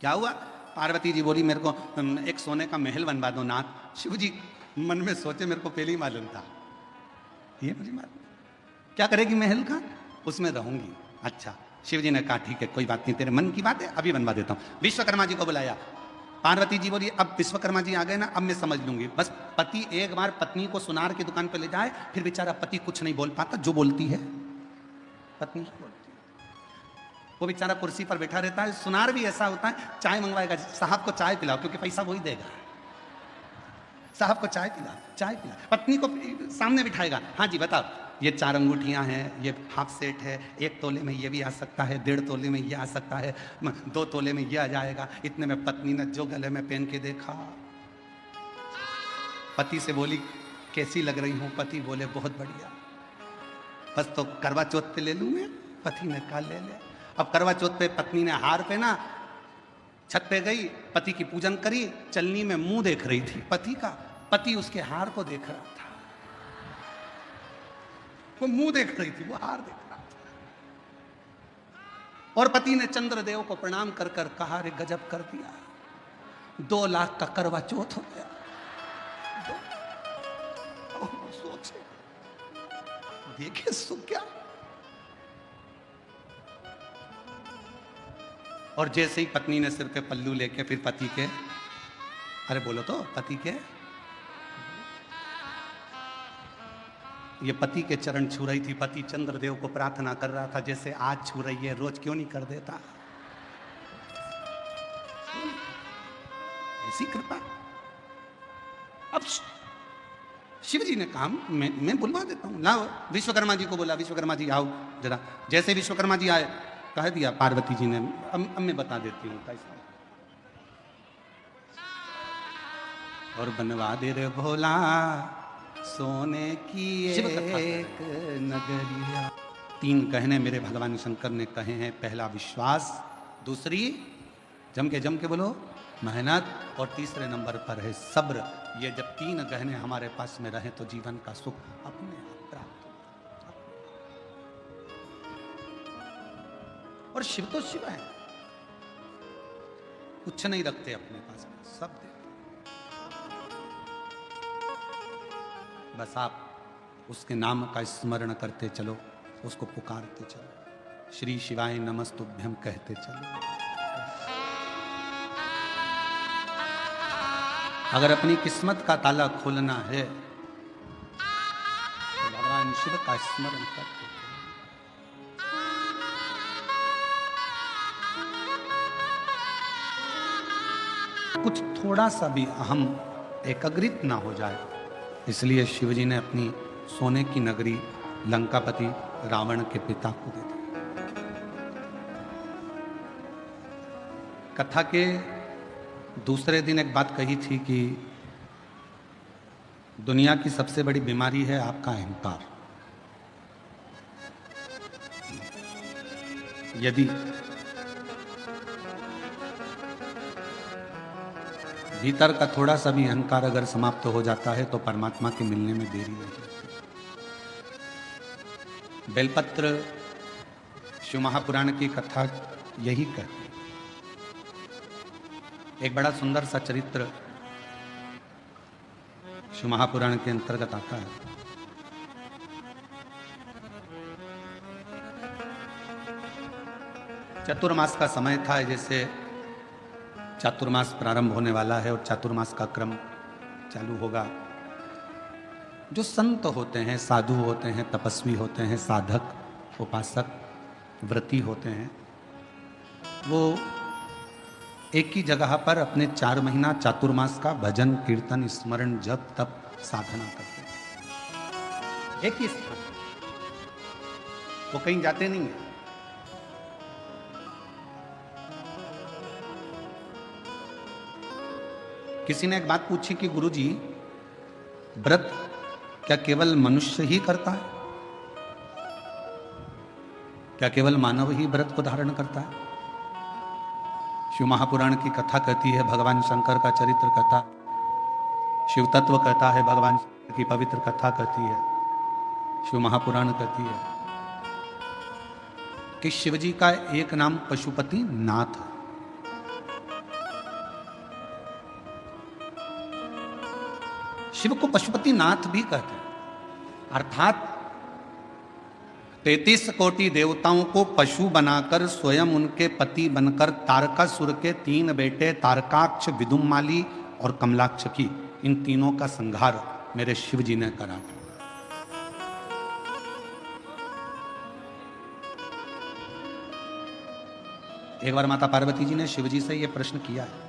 क्या हुआ? पार्वती जी बोली, मेरे को एक सोने का महल बनवा दो नाथ। शिव जी मन में सोचे, मेरे को पहले ही मालूम था, ये मुझे मालूम, क्या करेगी महल का? उसमें रहूंगी। अच्छा, शिव जी ने कहा ठीक है कोई बात नहीं, तेरे मन की बात है, अभी बनवा देता हूं। विश्वकर्मा जी को बुलाया। पार्वती जी बोली, अब विश्वकर्मा जी आ गए ना, अब मैं समझ लूंगी। बस पति एक बार पत्नी को सुनार की दुकान पे ले जाए, फिर बेचारा पति कुछ नहीं बोल पाता, जो बोलती है पत्नी बोलती है। वो बेचारा कुर्सी पर बैठा रहता है। सुनार भी ऐसा होता है, चाय मंगवाएगा, साहब को चाय पिलाओ, क्योंकि पैसा वही देगा, साहब को चाय पिला, चाय पिला। पत्नी को सामने बिठाएगा, हाँ जी बताओ, ये 4 अंगूठियां हैं, ये हाफ सेट है, 1 तोले में ये भी आ सकता है, 1.5 तोले में ये आ सकता है, 2 तोले में ये आ जाएगा। इतने में पत्नी ने जो गले में पहन के देखा, पति से बोली कैसी लग रही हूं? पति बोले बहुत बढ़िया। बस तो करवा चौथ पे ले लूं मैं? पति ने कहा ले ले। अब करवा चौथ पे पत्नी ने हार पहना, छत पे गई, पति की पूजन करी, चलनी में मुंह देख रही थी पति का, पति उसके हार को देख रहा था, वो मुंह देख रही थी, वो हार देख रहा था। और पति ने चंद्रदेव को प्रणाम कर कर कहा, रे गजब कर दिया, 2 लाख का करवा चौथ हो गया। सोचे देखे सुख क्या। और जैसे ही पत्नी ने सिर पे पल्लू लेके फिर पति के, अरे बोलो तो, पति के, ये पति के चरण छू रही थी। पति चंद्रदेव को प्रार्थना कर रहा था, जैसे आज छू रही है, रोज क्यों नहीं कर देता? ऐसी कृपा। अब शिव जी ने कहा, मैं बुलवा देता हूं, लाओ। विश्वकर्मा जी को बोला, विश्वकर्मा जी आओ जरा। जैसे विश्वकर्मा जी आए, कह दिया पार्वती जी ने, अब मैं बता देती हूँ कैसा। और बनवा दे रे भोला सोने की एक नगरिया। 3 कहने मेरे भगवान शंकर ने कहे हैं। पहला विश्वास, दूसरी जम के बोलो मेहनत, और तीसरे नंबर पर है सब्र। ये जब 3 गहने हमारे पास में रहे तो जीवन का सुख अपने आप प्राप्त होता। और शिव तो शिव है, कुछ नहीं रखते अपने पास में, सब देते। बस आप उसके नाम का स्मरण करते चलो, उसको पुकारते चलो, श्री शिवाय नमस्तुभ्यम कहते चलो। अगर अपनी किस्मत का ताला खोलना है तो भगवान शिव का स्मरण करते चलो। कुछ थोड़ा सा भी अहम एकाग्रित ना हो जाए, इसलिए शिवजी ने अपनी सोने की नगरी लंकापति रावण के पिता को दे दी। कथा के दूसरे दिन एक बात कही थी कि दुनिया की सबसे बड़ी बीमारी है आपका अहंकार। यदि भीतर का थोड़ा सा भी अहंकार अगर समाप्त हो जाता है तो परमात्मा के मिलने में देरी नहीं होती। बेलपत्र शिव महापुराण की कथा यही कहती है। एक बड़ा सुंदर सा चरित्र शिव महापुराण के अंतर्गत आता है। चतुर्मास का समय था, जैसे चातुर्मास प्रारंभ होने वाला है और चातुर्मास का क्रम चालू होगा। जो संत होते हैं, साधु होते हैं, तपस्वी होते हैं, साधक, उपासक, व्रती होते हैं, वो एक ही जगह पर अपने 4 महीना चातुर्मास का भजन कीर्तन स्मरण जप तप साधना करते हैं, एक ही स्थान। वो कहीं जाते नहीं है। किसी ने एक बात पूछी कि गुरुजी, व्रत क्या केवल मनुष्य ही करता है? क्या केवल मानव ही व्रत को धारण करता है? शिव महापुराण की कथा कहती है, भगवान शंकर का चरित्र कथा, शिव तत्व कहता है, भगवान शंकर की पवित्र कथा कहती है, शिव महापुराण कहती है कि शिवजी का एक नाम पशुपति नाथ है। शिव को पशुपति नाथ भी कहते हैं, अर्थात 33 कोटि देवताओं को पशु बनाकर स्वयं उनके पति बनकर तारकासुर के 3 बेटे तारकाक्ष, विदुमाली और कमलाक्ष की, इन तीनों का संहार मेरे शिव जी ने करा। एक बार माता पार्वती जी ने शिव जी से यह प्रश्न किया है।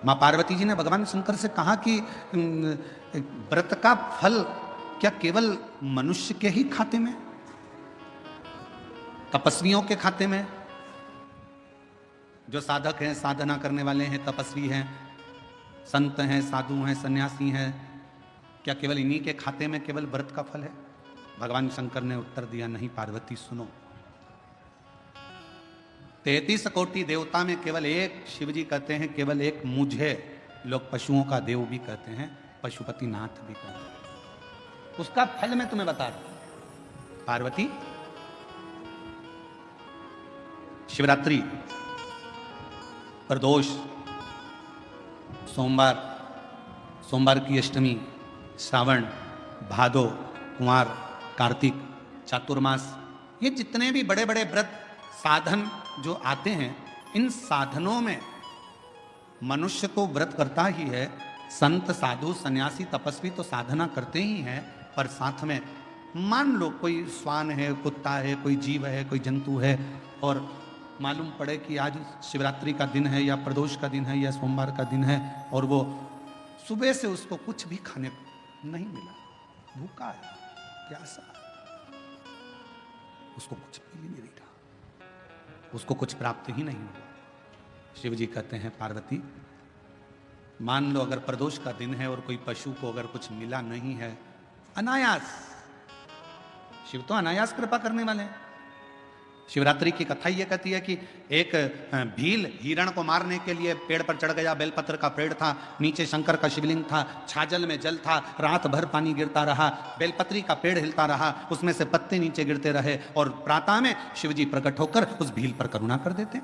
मां पार्वती जी ने भगवान शंकर से कहा कि व्रत का फल क्या केवल मनुष्य के ही खाते में, तपस्वियों के खाते में? जो साधक हैं, साधना करने वाले हैं, तपस्वी हैं, संत हैं, साधु हैं, सन्यासी हैं, क्या केवल इन्हीं के खाते में केवल व्रत का फल है? भगवान शंकर ने उत्तर दिया, नहीं पार्वती सुनो, 33 कोटि देवता में केवल एक, शिवजी कहते हैं केवल एक मुझे लोग पशुओं का देव भी कहते हैं, पशुपति नाथ भी कहते हैं। उसका फल मैं तुम्हें बता रहा हूं। पार्वती, शिवरात्रि, प्रदोष, सोमवार की अष्टमी, श्रावण, भादो, कुंवार, कार्तिक, चातुर्मास, ये जितने भी बड़े बड़े व्रत साधन जो आते हैं, इन साधनों में मनुष्य तो व्रत करता ही है, संत, साधु, सन्यासी, तपस्वी तो साधना करते ही हैं, पर साथ में मान लो कोई स्वान है, कुत्ता है, कोई जीव है, कोई जंतु है, और मालूम पड़े कि आज शिवरात्रि का दिन है या प्रदोष का दिन है या सोमवार का दिन है, और वो सुबह से उसको कुछ भी खाने को नहीं मिला, भूखा है, प्यासा, उसको कुछ भी नहीं रहा, उसको कुछ प्राप्त ही नहीं हुआ। शिव जी कहते हैं, पार्वती मान लो अगर प्रदोष का दिन है और कोई पशु को अगर कुछ मिला नहीं है, अनायास, शिव तो अनायास कृपा करने वाले हैं। शिवरात्रि की कथा ये कहती है कि एक भील हिरण को मारने के लिए पेड़ पर चढ़ गया, बेलपत्र का पेड़ था, नीचे शंकर का शिवलिंग था, छाजल में जल था, रात भर पानी गिरता रहा, बेलपत्री का पेड़ हिलता रहा, उसमें से पत्ते नीचे गिरते रहे, और प्रातः में शिवजी प्रकट होकर उस भील पर करुणा कर देते।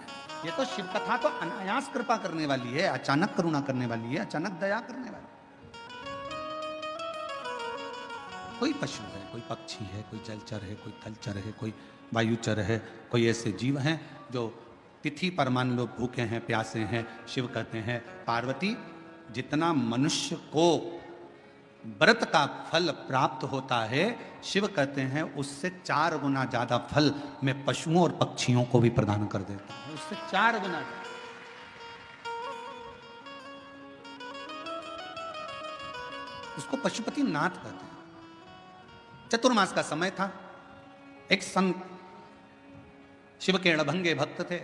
ये तो शिव कथा तो अनायास कृपा करने वाली है, अचानक करुणा करने वाली है, अचानक दया करने वाली। कोई पशु है, कोई पक्षी है, कोई जलचर है, कोई थलचर है, कोई वायुचर है, कोई ऐसे जीव हैं जो तिथि पर मान लो भूखे हैं, प्यासे हैं। शिव कहते हैं पार्वती जितना मनुष्य को व्रत का फल प्राप्त होता है, शिव कहते हैं उससे 4 गुना ज्यादा फल मैं पशुओं और पक्षियों को भी प्रदान कर देता हूं, उससे 4 गुना ज्यादा। उसको पशुपति नाथ कहते हैं। चतुर्मास का समय था, एक संत शिव के अड़भंगे भक्त थे,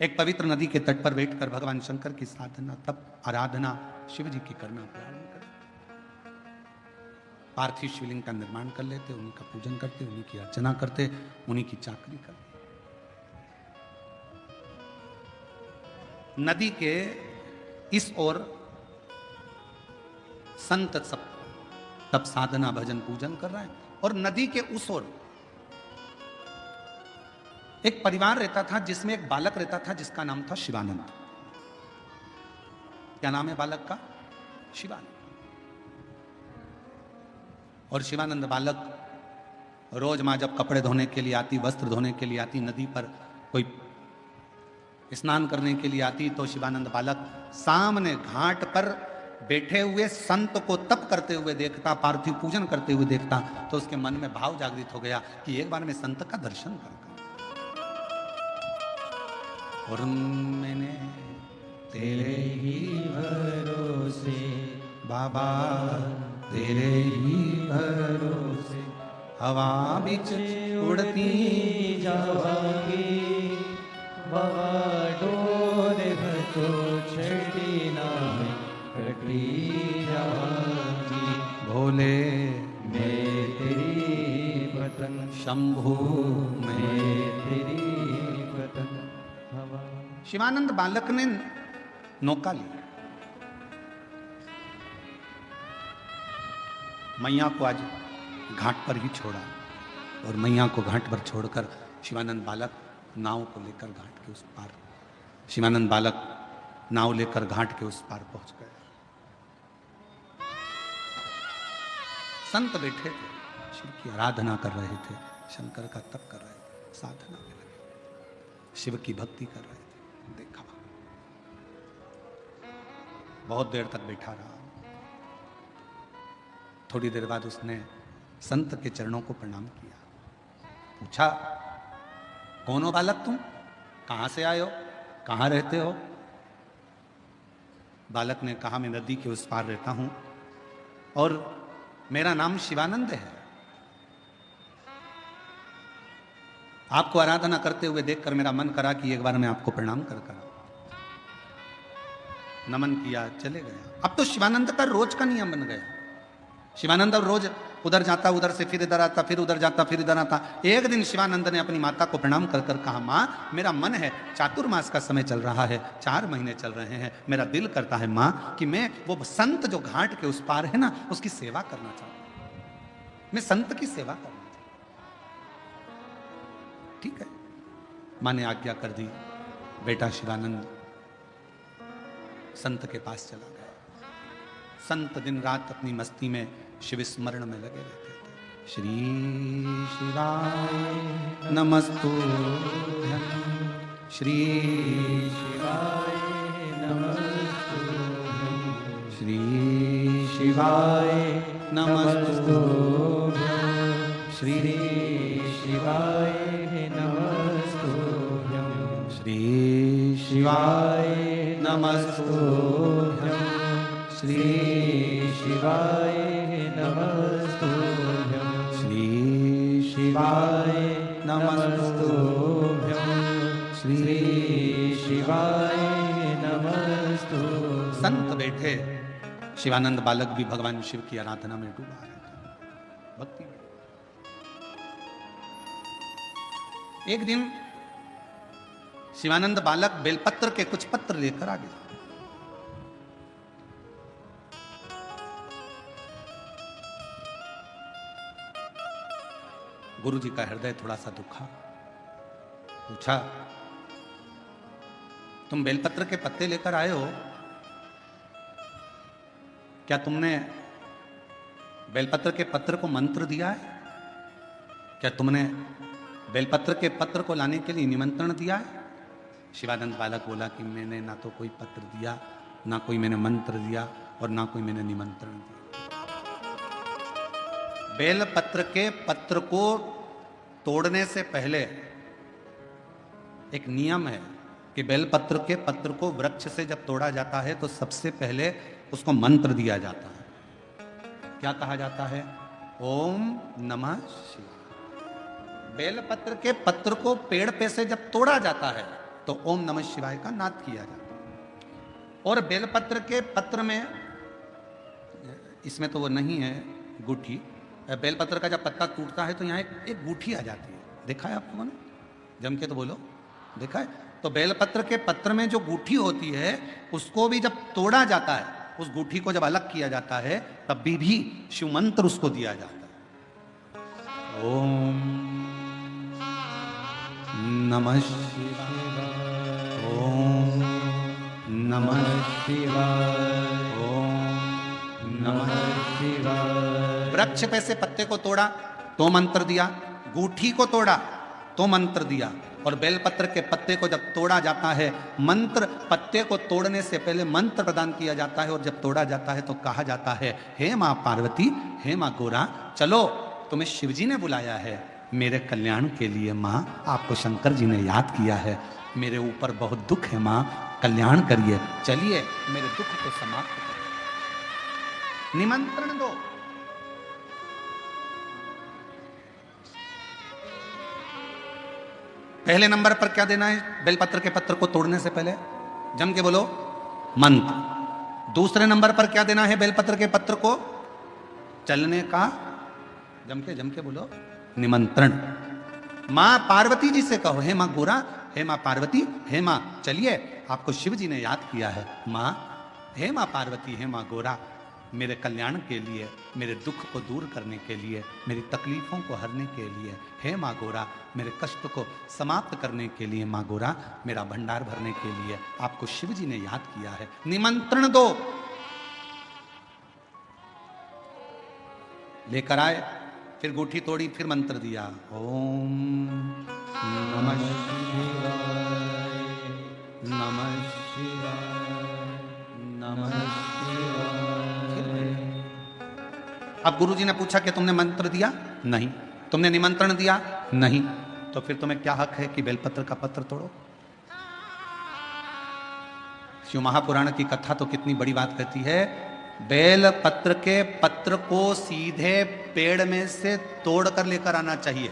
एक पवित्र नदी के तट पर बैठकर भगवान शंकर की साधना तप आराधना शिव जी की करना प्रारंभ कर, पार्थिव शिवलिंग का निर्माण कर लेते, उन्हीं का पूजन करते, उन्हीं की अर्चना करते, उन्हीं की चाकरी करते। नदी के इस ओर संत सब तप साधना भजन पूजन कर रहे हैं, और नदी के उस ओर एक परिवार रहता था जिसमें एक बालक रहता था जिसका नाम था शिवानंद। क्या नाम है बालक का? शिवानंद। और शिवानंद बालक रोज माँ जब कपड़े धोने के लिए आती, वस्त्र धोने के लिए आती, नदी पर कोई स्नान करने के लिए आती, तो शिवानंद बालक सामने घाट पर बैठे हुए संत को तप करते हुए देखता, पार्थिव पूजन करते हुए देखता, तो उसके मन में भाव जागृत हो गया कि एक बार मैं संत का दर्शन कर। और मैंने तेरे ही भरोसे बाबा, तेरे ही भरोसे हवा बिच उड़ती जावांगी, बाबा डोर भतो छड़ी नाम कटी जावांगी। भोले मैं तेरी पतंग, शंभू मैं तेरी पतंग। शिवानंद बालक ने नौका ली, मैया को आज घाट पर ही छोड़ा, और मैया को घाट पर छोड़कर शिवानंद बालक नाव को लेकर घाट के उस पार, शिवानंद बालक नाव लेकर घाट के उस पार पहुंच गए। संत बैठे थे, शिव की आराधना कर रहे थे, शंकर का तप कर रहे थे, साधना में लगे, शिव की भक्ति कर रहे थे। देखा बहुत देर तक बैठा रहा। थोड़ी देर बाद उसने संत के चरणों को प्रणाम किया, पूछा कौन हो बालक तुम, कहां से आए हो, कहां रहते हो? बालक ने कहा मैं नदी के उस पार रहता हूं और मेरा नाम शिवानंद है। आपको आराधना करते हुए देखकर मेरा मन करा कि एक बार मैं आपको प्रणाम कर नमन किया, चले गया। अब तो शिवानंद का रोज का नियम बन गया। शिवानंद अब रोज उधर जाता, उधर से फिर इधर आता, फिर उधर जाता, फिर इधर आता। एक दिन शिवानंद ने अपनी माता को प्रणाम कर कर कहा, माँ मेरा मन है, चातुर्मास का समय चल रहा है, 4 महीने चल रहे हैं, मेरा दिल करता है माँ कि मैं वो संत जो घाट के उस पार है ना, उसकी सेवा करना चाहता हूं, मैं संत की सेवा करना चाहता हूं। ठीक है, माँ ने आज्ञा कर दी। बेटा शिवानंद संत के पास चला गया। संत दिन रात अपनी मस्ती में शिव स्मरण में लगे रहते थे। श्री शिवाय नमस्तुभ्यं, श्री शिवाय नमस्तुभ्यं, श्री शिवाय नमस्तुभ्यं, श्री शिवाय नमस्तुभ्यं, श्री शिवाय नमस्तुभ्यं, श्री शिवाय नमस्तुभ्यं, श्री शिवाय नमस्तुभ्यं, श्री शिवाय नमस्तुभ्यं। संत बैठे, शिवानंद बालक भी भगवान शिव की आराधना में डूबा रहता, भक्ति में। एक दिन शिवानंद बालक बेलपत्र के कुछ पत्र लेकर आ गया। गुरु जी का हृदय थोड़ा सा दुखा, पूछा तुम बेलपत्र के पत्ते लेकर आए हो, क्या तुमने बेलपत्र के पत्र को मंत्र दिया है? क्या तुमने बेलपत्र के पत्र को लाने के लिए निमंत्रण दिया है? शिवानंद बालक बोला कि मैंने ना तो कोई पत्र दिया, ना कोई मैंने मंत्र दिया और ना कोई मैंने निमंत्रण दिया। बेलपत्र के पत्र को तोड़ने से पहले एक नियम है कि बेलपत्र के पत्र को वृक्ष से जब तोड़ा जाता है तो सबसे पहले उसको मंत्र दिया जाता है। क्या कहा जाता है? ओम नमः शिवाय। बेलपत्र के पत्र को पेड़ पे से जब तोड़ा जाता है तो ओम नमः शिवाय का नाद किया जाता है। और बेलपत्र के पत्र में, इसमें तो वो नहीं है गूठी, बेलपत्र का जब पत्ता टूटता है तो यहाँ एक गूठी आ जाती है। देखा है आप लोगों ने? जम के तो बोलो, देखा है? तो बेलपत्र के पत्र में जो गूठी होती है उसको भी जब तोड़ा जाता है, उस गूठी को जब अलग किया जाता है तब भी शिव मंत्र उसको दिया जाता है। ओम नमः शिवाय, ओम नमः शिवाय, ओम नमः शिवाय। वृक्ष पे से पत्ते को तोड़ा तो मंत्र दिया, गूठी को तोड़ा तो मंत्र दिया, और बेलपत्र के पत्ते को जब तोड़ा जाता है, मंत्र पत्ते को तोड़ने से पहले मंत्र प्रदान किया जाता है, और जब तोड़ा जाता है तो कहा जाता है, हे माँ पार्वती, हे माँ गोरा, चलो तुम्हें शिवजी ने बुलाया है मेरे कल्याण के लिए। माँ, आपको शंकर जी ने याद किया है, मेरे ऊपर बहुत दुख है माँ, कल्याण करिए, चलिए मेरे दुख को समाप्त करिए, निमंत्रण दो। पहले नंबर पर क्या देना है बेलपत्र के पत्र को तोड़ने से पहले? जम के बोलो, मंत्र। दूसरे नंबर पर क्या देना है बेलपत्र के पत्र को चलने का? जम के बोलो, निमंत्रण। मां पार्वती जी से कहो, हे मां गोरा, हे मां पार्वती, हे मां चलिए, आपको शिव जी ने याद किया है। मां, हे मां पार्वती, हे मां गोरा, मेरे कल्याण के लिए, मेरे दुख को दूर करने के लिए, मेरी तकलीफों को हरने के लिए, हे माँ गोरा, मेरे कष्ट को समाप्त करने के लिए, माँ गोरा, मेरा भंडार भरने के लिए आपको शिव जी ने याद किया है, निमंत्रण दो। लेकर आए, फिर गूठी तोड़ी, फिर मंत्र दिया, ओम नमः शिवाय, नमः शिवाय, नमः शिवाय। अब गुरुजी ने पूछा कि तुमने मंत्र दिया? नहीं। तुमने निमंत्रण दिया? नहीं। तो फिर तुम्हें क्या हक है कि बेलपत्र का पत्र तोड़ो? शिव महापुराण की कथा तो कितनी बड़ी बात कहती है, बेलपत्र के पत्र को सीधे पेड़ में से तोड़ कर लेकर आना चाहिए।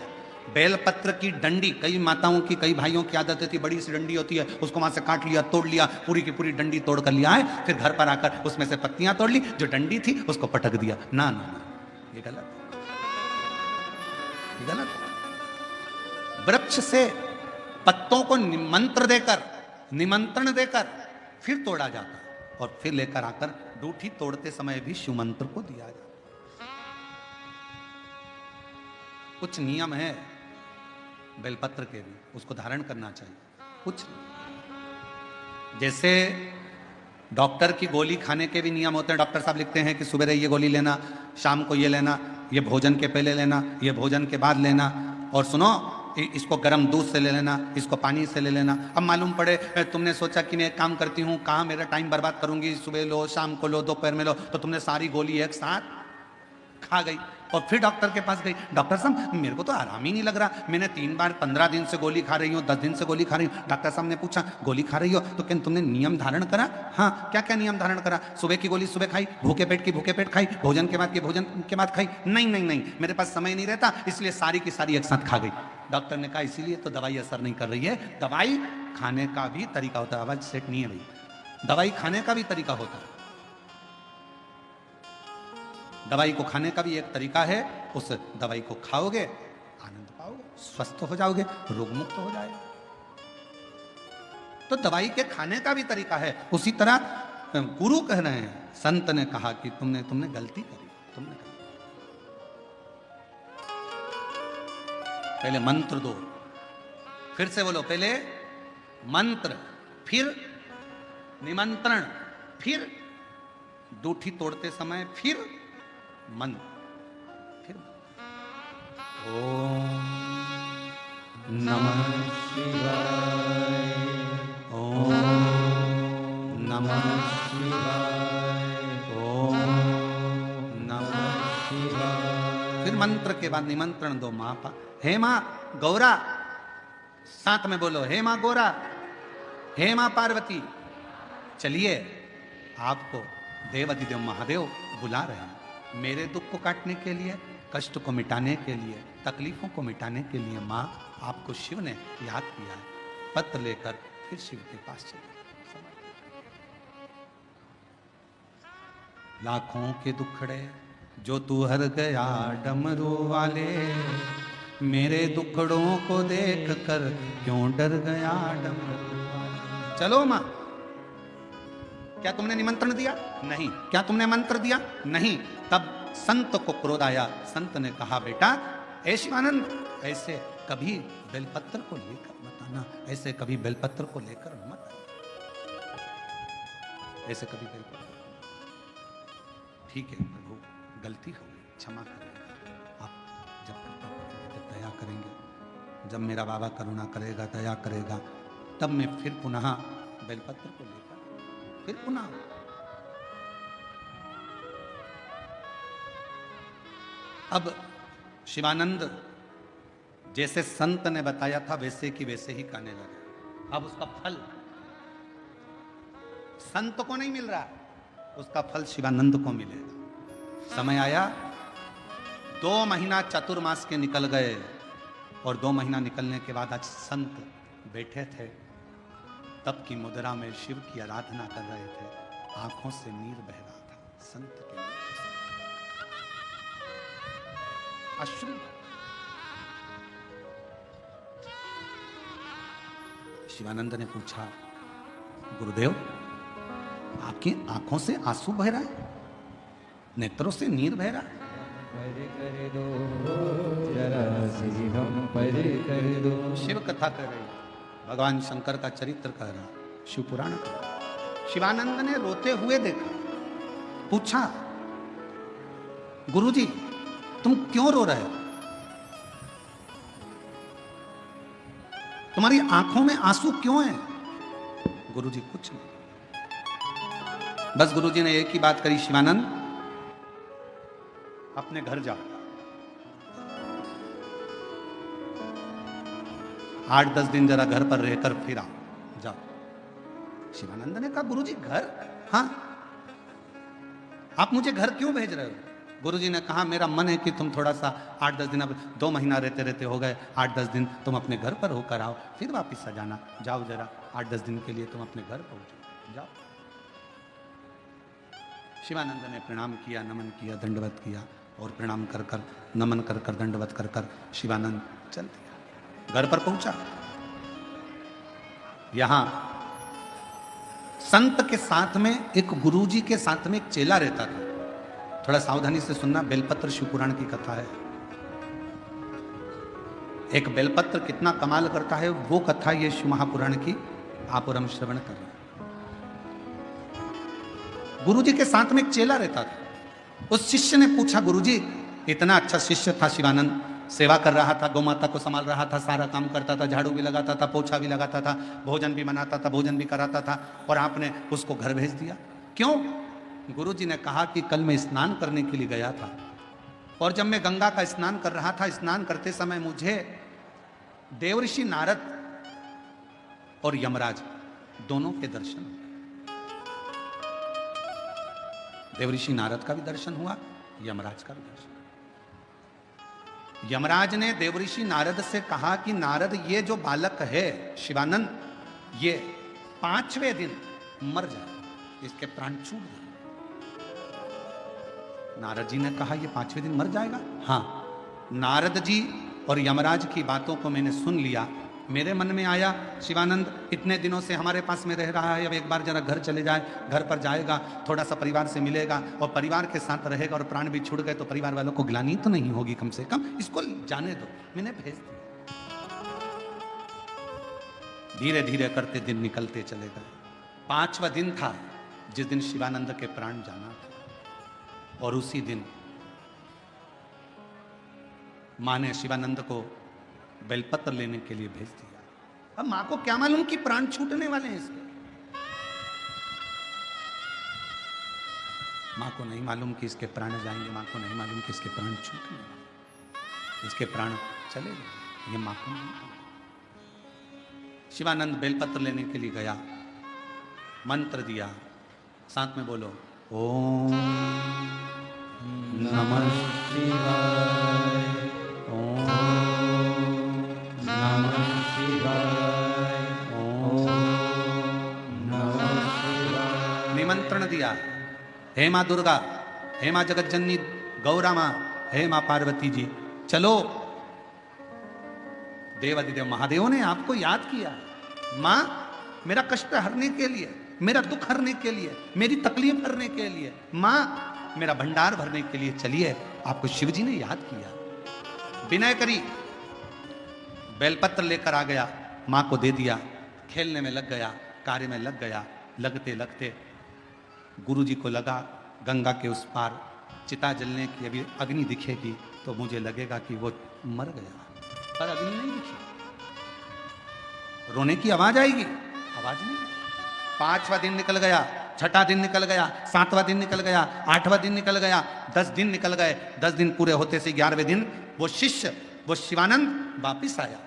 बेलपत्र की डंडी, कई माताओं की, कई भाइयों की आदत होती है, बड़ी सी डंडी होती है, उसको वहां से काट लिया, तोड़ लिया, पूरी की पूरी डंडी तोड़ कर लिया है, फिर घर पर आकर उसमें से पत्तियां तोड़ ली, जो डंडी थी उसको पटक दिया। ना ना ना, ये गलत, ये गलत। वृक्ष से पत्तों को निमंत्रण देकर फिर तोड़ा जाता, और फिर लेकर आकर डूठी तोड़ते समय भी शिव मंत्र को दिया जाता। कुछ नियम है बेलपत्र के भी, उसको धारण करना चाहिए। कुछ जैसे डॉक्टर की गोली खाने के भी नियम होते हैं। डॉक्टर साहब लिखते हैं कि सुबह ये गोली लेना, शाम को ये लेना, ये भोजन के पहले लेना, ये भोजन के बाद लेना, और सुनो इसको गर्म दूध से ले लेना, इसको पानी से ले लेना। अब मालूम पड़े तुमने सोचा कि मैं एक काम करती हूँ, कहाँ मेरा टाइम बर्बाद करूंगी, सुबह लो, शाम को लो, दोपहर में लो, तो तुमने सारी गोली एक साथ खा गई, और फिर डॉक्टर के पास गई, डॉक्टर साहब मेरे को तो आराम ही नहीं लग रहा, मैंने 3 बार 15 दिन से गोली खा रही हूँ, 10 दिन से गोली खा रही हूँ। डॉक्टर साहब ने पूछा गोली खा रही हो तो क्या तुमने नियम धारण करा? हाँ, क्या क्या नियम धारण करा? सुबह की गोली सुबह खाई, भूखे पेट की भूखे पेट खाई, भोजन के बाद की भोजन के बाद खाई? नहीं नहीं नहीं, मेरे पास समय नहीं रहता, इसलिए सारी की सारी एक साथ खा गई। डॉक्टर ने कहा इसीलिए तो दवाई असर नहीं कर रही है, दवाई खाने का भी तरीका होता है। आवाज सेट नहीं है भाई, दवाई खाने का भी तरीका होता है, दवाई को खाने का भी एक तरीका है। उस दवाई को खाओगे, आनंद पाओगे, स्वस्थ हो जाओगे, रोग मुक्त हो जाएगा। तो दवाई के खाने का भी तरीका है। उसी तरह गुरु कह रहे हैं, संत ने कहा कि तुमने गलती करी, तुमने करी। पहले मंत्र दो, फिर से बोलो, पहले मंत्र, फिर निमंत्रण, फिर डूठी तोड़ते समय फिर मंत्र। ओम नमः शिवाय। ओम नमः शिवाय। ओम नमः शिवाय। फिर मंत्र के बाद निमंत्रण दो माँ पा। हे माँ गौरा, साथ में बोलो, हे माँ गौरा, हे माँ पार्वती, चलिए आपको देवाधिदेव महादेव बुला रहे हैं मेरे दुख को काटने के लिए, कष्ट को मिटाने के लिए, तकलीफों को मिटाने के लिए। माँ आपको शिव ने याद किया है। पत्र लेकर फिर शिव के पास चले। लाखों के दुखड़े जो तू हर गया डमरू वाले, मेरे दुखड़ों को देख कर क्यों डर गया डमरू वाले। चलो माँ। क्या तुमने निमंत्रण दिया? नहीं। क्या तुमने मंत्र दिया? नहीं। तब संत को क्रोध आया। संत ने कहा, बेटा ऐ शिवानंद, ऐसे कभी बेलपत्र को लेकर मत आना, ऐसे कभी बेलपत्र को लेकर मत आना, ऐसे कभी बेलपत्र। ठीक है प्रभु, गलती हो गई, क्षमा करेगा। आप जब कृपा करेंगे, जब दया करेंगे, जब मेरा बाबा करुणा करेगा, दया करेगा, तब मैं फिर पुनः बेलपत्र को लेकर फिर पुनः। अब शिवानंद जैसे संत ने बताया था वैसे की वैसे ही करने लगे। अब उसका फल संत को नहीं मिल रहा, उसका फल शिवानंद को मिलेगा। समय आया, 2 महीना चतुर्मास के निकल गए और 2 महीना निकलने के बाद आज संत बैठे थे, तब की मुद्रा में शिव की आराधना कर रहे थे। आंखों से नीर बह रहा था संत के लिए, अश्रु। शिवानंद ने पूछा, गुरुदेव आपकी आंखों से आंसू बह रहा है, नेत्रों से नीर बह रहा है। परे कर दो जरा सी हम परे कर दो। शिव कथा कर रही, भगवान शंकर का चरित्र कह रहा, शिव पुराण कह रहा। शिवानंद ने रोते हुए देखा, पूछा, गुरुजी तुम क्यों रो रहे हो? तुम्हारी आंखों में आंसू क्यों हैं? गुरुजी कुछ नहीं। बस गुरुजी ने एक ही बात करी, शिवानंद अपने घर जाओ, 8-10 दिन जरा घर पर रहकर फिर आओ, जाओ। शिवानंद ने कहा, गुरुजी घर? हाँ, आप मुझे घर क्यों भेज रहे हो? गुरुजी ने कहा, मेरा मन है कि तुम थोड़ा सा 8-10 दिन, अब 2 महीना रहते रहते हो गए, 8-10 दिन तुम अपने घर पर होकर आओ, फिर वापिस आ जाना। जाओ जरा 8-10 दिन के लिए तुम अपने घर पहुंचो, जाओ। शिवानंद ने प्रणाम किया, नमन किया, दंडवत किया, और प्रणाम कर कर, नमन कर कर, दंडवत कर कर शिवानंद चल दिया। घर पर पहुंचा, यहां संत के साथ में एक गुरुजी के साथ में एक चेला रहता था। थोड़ा सावधानी से सुनना, बेलपत्र शिव पुराण की कथा है। एक बेलपत्र कितना कमाल करता है, वो कथा ये शिव महापुराण की आप और हम श्रवण कर रहे हैं। गुरुजी के साथ में एक चेला रहता था। उस शिष्य ने पूछा, गुरुजी, इतना अच्छा शिष्य था शिवानंद, सेवा कर रहा था, गौ माता को संभाल रहा था, सारा काम करता था, झाड़ू भी लगाता था, पोछा भी लगाता था, भोजन भी बनाता था, भोजन भी कराता था, और आपने उसको घर भेज दिया, क्यों? गुरुजी ने कहा कि कल मैं स्नान करने के लिए गया था, और जब मैं गंगा का स्नान कर रहा था, स्नान करते समय मुझे देवऋषि नारद और यमराज दोनों के दर्शन हुए। देवऋषि नारद का भी दर्शन हुआ, यमराज का भी दर्शन। यमराज ने देवऋषि नारद से कहा कि नारद, ये जो बालक है शिवानंद, ये 5वें दिन मर जाए, इसके प्राण छूट जाए। नारद जी ने कहा, ये 5वें दिन मर जाएगा? हाँ। नारद जी और यमराज की बातों को मैंने सुन लिया। मेरे मन में आया, शिवानंद इतने दिनों से हमारे पास में रह रहा है, अब एक बार जरा घर चले जाए, घर पर जाएगा, थोड़ा सा परिवार से मिलेगा और परिवार के साथ रहेगा, और प्राण भी छूट गए तो परिवार वालों को ग्लानि तो नहीं होगी, कम से कम इसको जाने दो। मैंने भेज दिया। धीरे धीरे करते दिन निकलते चले गए। 5वां दिन था जिस दिन शिवानंद के प्राण जाना था, और उसी दिन माँ ने शिवानंद को बेलपत्र लेने के लिए भेज दिया। अब माँ को क्या मालूम कि प्राण छूटने वाले हैं इसके। माँ को नहीं मालूम कि इसके प्राण जाएंगे, माँ को नहीं मालूम कि इसके प्राण छूटने वाले, इसके प्राण चले गए, ये माँ को नहीं मालूम। शिवानंद बेलपत्र लेने के लिए गया, मंत्र दिया, साथ में बोलो ओम नमः शिवाय, ओम नमः शिवाय, ओम नमः शिवाय। निमंत्रण दिया, हे माँ दुर्गा, हे माँ जगतजननी गौरा माँ, हे माँ पार्वती जी, चलो। देवादिदेव महादेव ने आपको याद किया। माँ मेरा कष्ट हरने के लिए, मेरा दुख हरने के लिए, मेरी तकलीफ हरने के लिए, माँ मेरा भंडार भरने के लिए चलिए। आपको शिव जी ने याद किया, विनय करी, बेलपत्र लेकर आ गया, माँ को दे दिया, खेलने में लग गया, कार्य में लग गया। लगते लगते गुरु जी को लगा गंगा के उस पार चिता जलने की अभी अग्नि दिखेगी तो मुझे लगेगा कि वो मर गया, पर अग्नि नहीं दिखी। रोने की आवाज आएगी, आवाज नहीं। 5वां दिन निकल गया, 6ठा दिन निकल गया, 7वां दिन निकल गया, 8वां दिन निकल गया, 10 दिन निकल गए। 10 दिन पूरे होते से 11वें दिन वो शिष्य, वो शिवानंद वापिस आया,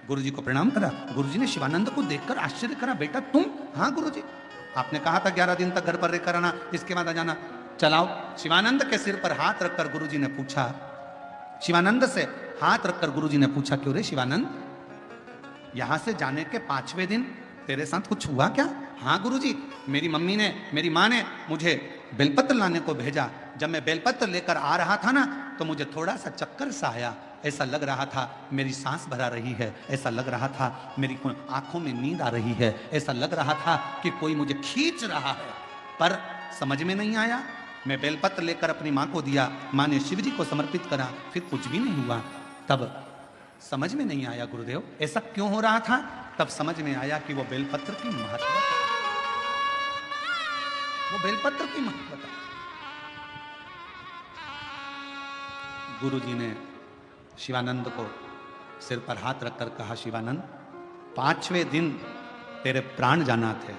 गुरु जी को प्रणाम करा। गुरु जी ने शिवानंद को देखकर आश्चर्य करा, बेटा तुम? हाँ गुरु जी, आपने कहा था 11 दिन तक घर पर रहकर आना, इसके बाद आ जाना। चलाओ। शिवानंद के सिर पर हाथ रखकर गुरु जी ने पूछा, शिवानंद से हाथ रखकर गुरु जी ने पूछा, क्यों रे शिवानंद, यहां से जाने के 5वें दिन तेरे साथ कुछ हुआ क्या? हाँ गुरुजी, मेरी मम्मी ने, मेरी माँ ने मुझे बेलपत्र लाने को भेजा। जब मैं बेलपत्र लेकर आ रहा था ना, तो मुझे थोड़ा सा चक्कर सा आया, ऐसा लग रहा था मेरी सांस भरा रही है, ऐसा लग रहा था मेरी आंखों में नींद आ रही है, ऐसा लग रहा था कि कोई मुझे खींच रहा है, पर समझ में नहीं आया। मैं बेलपत्र लेकर अपनी माँ को दिया, माँ ने शिव जी को समर्पित करा, फिर कुछ भी नहीं हुआ। तब समझ में नहीं आया गुरुदेव ऐसा क्यों हो रहा था। तब समझ में आया कि वो बेलपत्र की महत्वता, वो बेलपत्र की महत्वता। गुरु जी ने शिवानंद को सिर पर हाथ रखकर कहा, शिवानंद 5वें दिन तेरे प्राण जाना थे,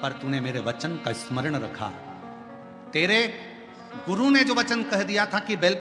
पर तूने मेरे वचन का स्मरण रखा। तेरे गुरु ने जो वचन कह दिया था कि बेल